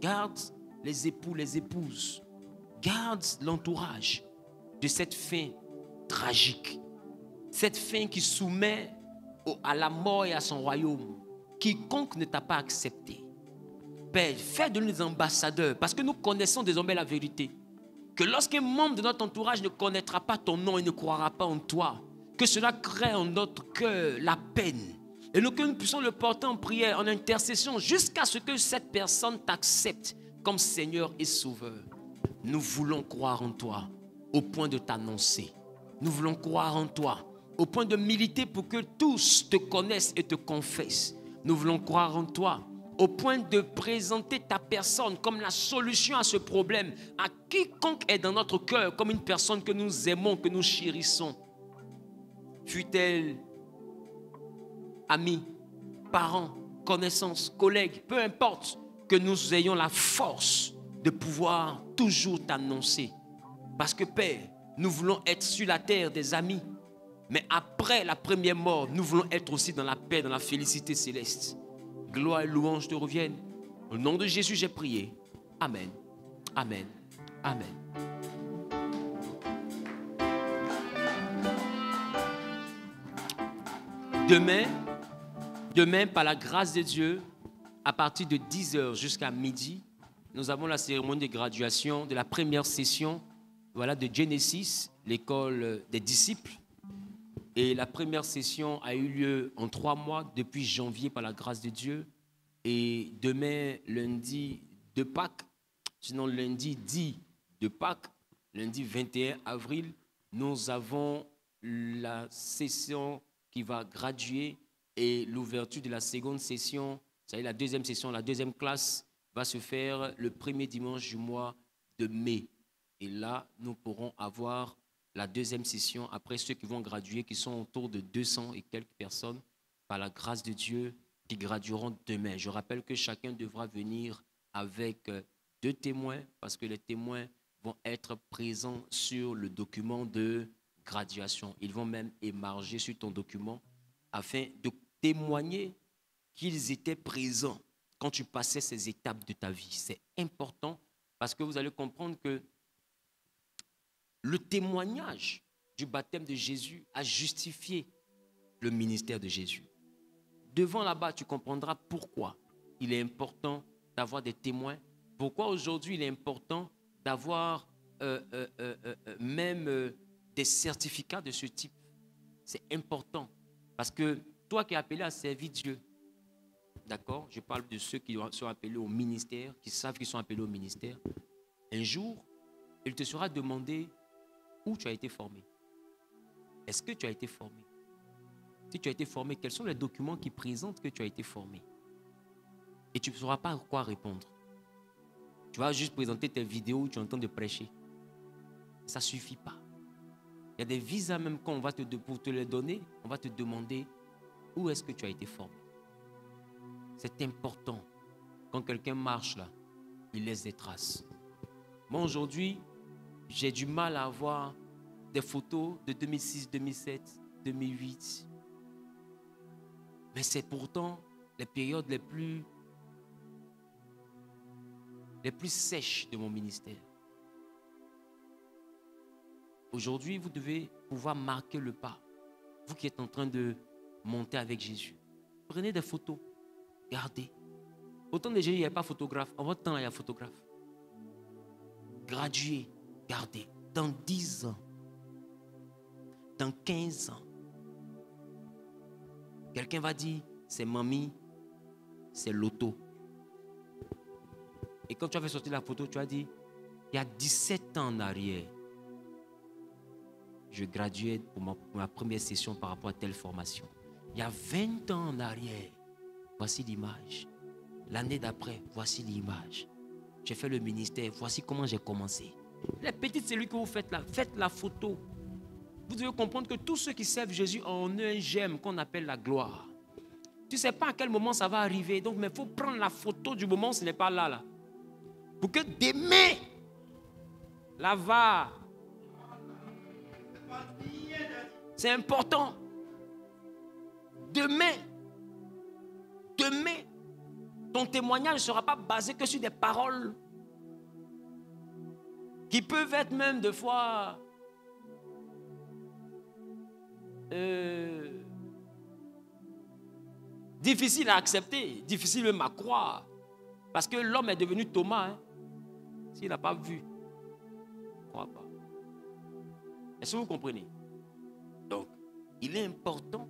S1: garde les époux, les épouses, garde l'entourage de cette fin tragique, cette fin qui soumet à la mort et à son royaume quiconque ne t'a pas accepté. Père, fais de nous des ambassadeurs, parce que nous connaissons désormais la vérité. Que lorsqu'un membre de notre entourage ne connaîtra pas ton nom et ne croira pas en toi, que cela crée en notre cœur la peine. Et que nous puissions le porter en prière, en intercession, jusqu'à ce que cette personne t'accepte comme Seigneur et Sauveur. Nous voulons croire en toi, au point de t'annoncer. Nous voulons croire en toi, au point de militer pour que tous te connaissent et te confessent. Nous voulons croire en toi, au point de présenter ta personne comme la solution à ce problème, à quiconque est dans notre cœur, comme une personne que nous aimons, que nous chérissons. Fût-elle amis, parents, connaissances, collègues, peu importe, que nous ayons la force de pouvoir toujours t'annoncer. Parce que Père, nous voulons être sur la terre des amis, mais après la première mort, nous voulons être aussi dans la paix, dans la félicité céleste. Gloire et louange te reviennent. Au nom de Jésus, j'ai prié. Amen. Amen. Amen. Demain, Demain, par la grâce de Dieu, à partir de 10h jusqu'à midi, nous avons la cérémonie de graduation de la première session, voilà, de Genesis, l'école des disciples. Et la première session a eu lieu en 3 mois, depuis janvier, par la grâce de Dieu. Et demain, lundi de Pâques, sinon lundi 10 de Pâques, lundi 21 avril, nous avons la session qui va graduer et l'ouverture de la seconde session, c'est-à-dire la deuxième session, la deuxième classe, va se faire le premier dimanche du mois de mai. Et là, nous pourrons avoir la deuxième session après ceux qui vont graduer, qui sont autour de 200 et quelques personnes, par la grâce de Dieu, qui gradueront demain. Je rappelle que chacun devra venir avec 2 témoins, parce que les témoins vont être présents sur le document de graduation. Ils vont même émarger sur ton document afin de témoigner qu'ils étaient présents quand tu passais ces étapes de ta vie. C'est important parce que vous allez comprendre que le témoignage du baptême de Jésus a justifié le ministère de Jésus. Devant là-bas, tu comprendras pourquoi il est important d'avoir des témoins, pourquoi aujourd'hui il est important d'avoir même des certificats de ce type. C'est important parce que toi qui es appelé à servir Dieu, d'accord, je parle de ceux qui sont appelés au ministère, qui savent qu'ils sont appelés au ministère, un jour, il te sera demandé où tu as été formé. Est-ce que tu as été formé? Si tu as été formé, quels sont les documents qui présentent que tu as été formé? Et tu ne sauras pas quoi répondre. Tu vas juste présenter tes vidéos où tu es en train de prêcher. Ça ne suffit pas. Il y a des visas même quand on va pour te les donner, on va te demander où est-ce que tu as été formé. C'est important. Quand quelqu'un marche là, il laisse des traces. Moi aujourd'hui, j'ai du mal à avoir des photos de 2006, 2007, 2008. Mais c'est pourtant les périodes les plus sèches de mon ministère. Aujourd'hui, vous devez pouvoir marquer le pas. Vous qui êtes en train de monter avec Jésus. Prenez des photos. Gardez. Au temps de Jésus, il n'y avait pas photographe. En votre temps, il y a photographe. Graduez. Gardez. Dans 10 ans. Dans 15 ans. Quelqu'un va dire, c'est mamie, c'est l'auto. Et quand tu as fait sortir la photo, tu as dit, il y a 17 ans en arrière, je graduais pour ma première session par rapport à telle formation. Il y a 20 ans en arrière, voici l'image. L'année d'après, voici l'image. J'ai fait le ministère, voici comment j'ai commencé. Les petites cellules que vous faites là, faites la photo. Vous devez comprendre que tous ceux qui servent Jésus ont un gemme qu'on appelle la gloire. Tu ne sais pas à quel moment ça va arriver, donc mais il faut prendre la photo du moment où ce n'est pas là. Pour que demain, là va. C'est important. Demain, ton témoignage ne sera pas basé que sur des paroles qui peuvent être même des fois difficiles à accepter, difficiles même à croire. Parce que l'homme est devenu Thomas. Hein. S'il n'a pas vu, il ne croit pas. Est-ce que vous comprenez? Donc, il est important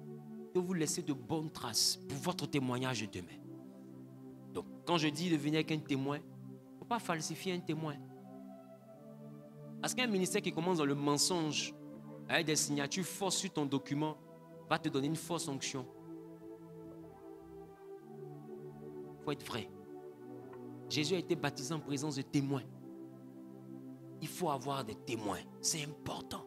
S1: que vous laissez de bonnes traces pour votre témoignage de demain. Donc, quand je dis de venir avec un témoin, il ne faut pas falsifier un témoin. Parce qu'un ministère qui commence dans le mensonge, avec des signatures fausses sur ton document, va te donner une fausse onction. Il faut être vrai. Jésus a été baptisé en présence de témoins. Il faut avoir des témoins. C'est important.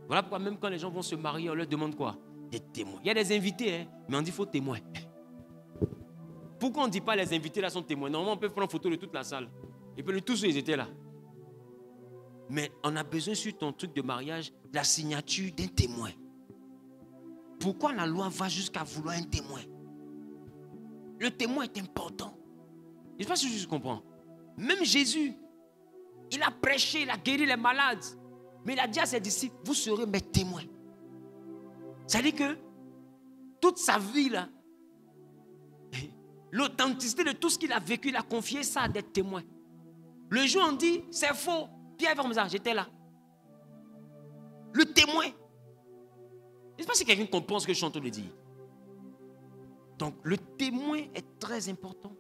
S1: Voilà pourquoi même quand les gens vont se marier, on leur demande quoi? Des témoins. Il y a des invités, hein, mais on dit qu'il faut témoins. Pourquoi on ne dit pas les invités là sont témoins? Normalement, on peut prendre photo de toute la salle. Et puis tous ils étaient là. Mais on a besoin sur ton truc de mariage de la signature d'un témoin. Pourquoi la loi va jusqu'à vouloir un témoin? Le témoin est important. Je ne sais pas si je comprends. Même Jésus, il a prêché, il a guéri les malades. Mais il a dit à ses disciples, vous serez mes témoins. C'est-à-dire que toute sa vie là, l'authenticité de tout ce qu'il a vécu, il a confié ça à des témoins. Le jour où on dit, c'est faux, Pierre va me dire, j'étais là. Le témoin. Je ne sais pas si quelqu'un comprend ce que je suis en train de dire. Donc, le témoin est très important.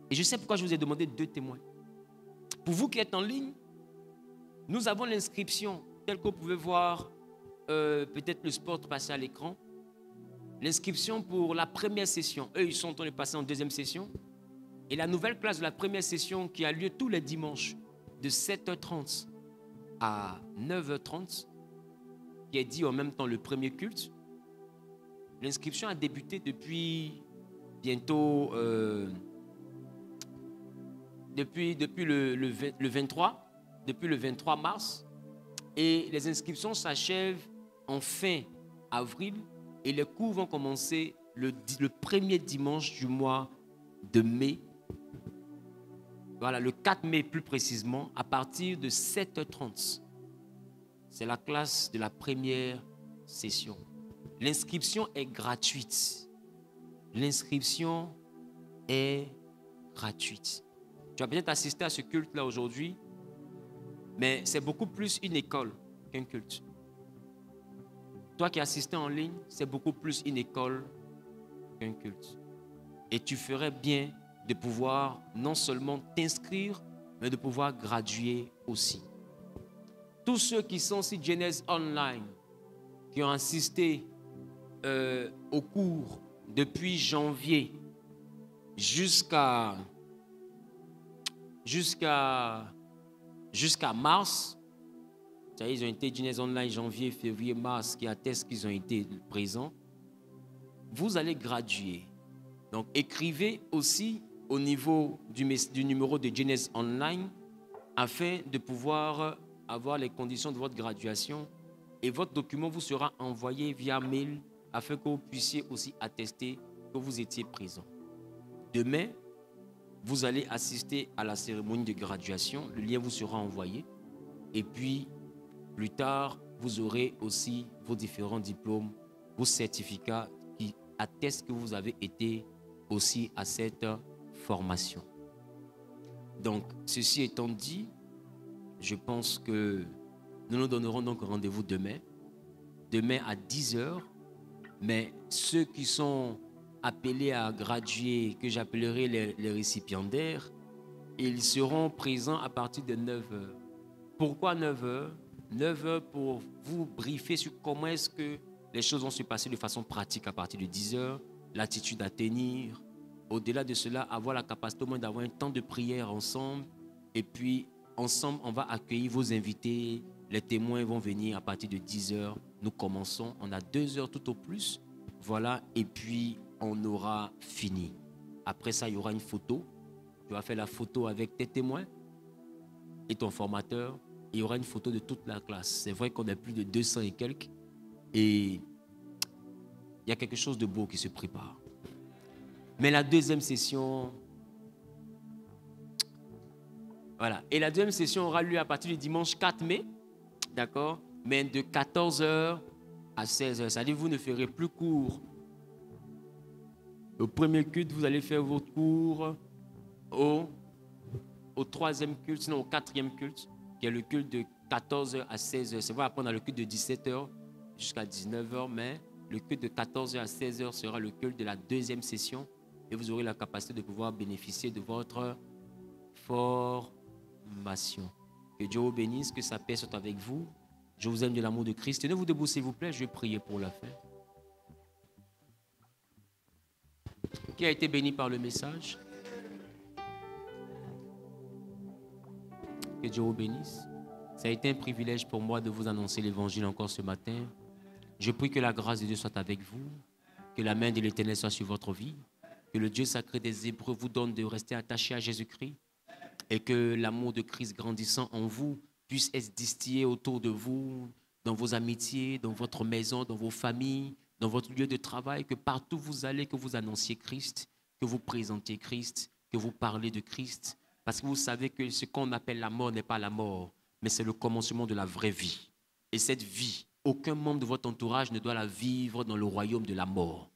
S1: Et je sais pourquoi je vous ai demandé 2 témoins. Pour vous qui êtes en ligne, nous avons l'inscription, telle que vous pouvez voir, peut-être le spot passé à l'écran. L'inscription pour la première session. Eux, ils sont en train de passer en 2e session. Et la nouvelle classe de la première session qui a lieu tous les dimanches de 7h30 à 9h30, qui est dit en même temps le premier culte. L'inscription a débuté depuis bientôt, depuis le 23 mars. Et les inscriptions s'achèvent en fin avril et les cours vont commencer le premier dimanche du mois de mai. Voilà, le 4 mai plus précisément, à partir de 7h30. C'est la classe de la première session. L'inscription est gratuite. L'inscription est gratuite. Tu vas peut-être assister à ce culte-là aujourd'hui, mais c'est beaucoup plus une école qu'un culte. Toi qui assistes en ligne, c'est beaucoup plus une école qu'un culte. Et tu ferais bien de pouvoir non seulement t'inscrire, mais de pouvoir graduer aussi. Tous ceux qui sont sur Genèse Online, qui ont assisté au cours depuis janvier jusqu'à mars, ils ont été Genèse Online janvier, février, mars, qui attestent qu'ils ont été présents. Vous allez graduer. Donc écrivez aussi au niveau du numéro de Genèse Online afin de pouvoir avoir les conditions de votre graduation et votre document vous sera envoyé via mail afin que vous puissiez aussi attester que vous étiez présent. Demain, vous allez assister à la cérémonie de graduation. Le lien vous sera envoyé. Et puis, plus tard, vous aurez aussi vos différents diplômes, vos certificats qui attestent que vous avez été aussi à cette formation. Donc, ceci étant dit, je pense que nous nous donnerons donc rendez-vous demain à 10h. Mais ceux qui sont appelés à graduer, que j'appellerai les récipiendaires, ils seront présents à partir de 9h. Pourquoi 9h? 9h pour vous briefer sur comment est-ce que les choses vont se passer de façon pratique à partir de 10h, l'attitude à tenir. Au-delà de cela, avoir la capacité au moins d'avoir un temps de prière ensemble. Et puis, ensemble, on va accueillir vos invités. Les témoins vont venir à partir de 10h. Nous commençons. On a 2 heures tout au plus. Voilà. Et puis, on aura fini. Après ça, il y aura une photo. Tu vas faire la photo avec tes témoins et ton formateur. Il y aura une photo de toute la classe. C'est vrai qu'on a plus de 200 et quelques. Et il y a quelque chose de beau qui se prépare. Mais la deuxième session... Voilà. Et la deuxième session aura lieu à partir du dimanche 4 mai. D'accord? Mais de 14h à 16h. C'est-à-dire que vous ne ferez plus cours. Au premier culte, vous allez faire votre cours au troisième culte, sinon au quatrième culte, qui est le culte de 14h à 16h. C'est vrai, après on a le culte de 17h jusqu'à 19h, mais le culte de 14h à 16h sera le culte de la deuxième session et vous aurez la capacité de pouvoir bénéficier de votre formation. Que Dieu vous bénisse, que sa paix soit avec vous. Je vous aime de l'amour de Christ. Tenez-vous debout, s'il vous plaît, je vais prier pour la fin. Qui a été béni par le message? Que Dieu vous bénisse. Ça a été un privilège pour moi de vous annoncer l'évangile encore ce matin. Je prie que la grâce de Dieu soit avec vous, que la main de l'Éternel soit sur votre vie, que le Dieu sacré des Hébreux vous donne de rester attaché à Jésus-Christ et que l'amour de Christ grandissant en vous puisse être distillé autour de vous, dans vos amitiés, dans votre maison, dans vos familles, dans votre lieu de travail, que partout où vous allez, que vous annonciez Christ, que vous présentiez Christ, que vous parlez de Christ. Parce que vous savez que ce qu'on appelle la mort n'est pas la mort, mais c'est le commencement de la vraie vie. Et cette vie, aucun membre de votre entourage ne doit la vivre dans le royaume de la mort.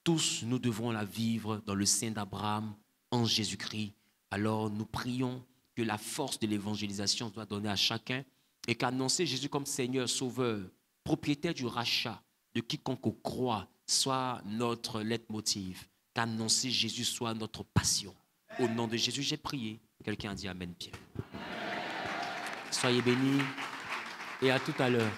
S1: Tous, nous devons la vivre dans le sein d'Abraham, en Jésus-Christ. Alors, nous prions que la force de l'évangélisation soit donnée à chacun et qu'annoncer Jésus comme Seigneur, Sauveur, propriétaire du rachat de quiconque croit, soit notre leitmotiv. Qu'annoncer Jésus soit notre passion. Au nom de Jésus, j'ai prié. Quelqu'un a dit Amen, Pierre. Soyez bénis et à tout à l'heure.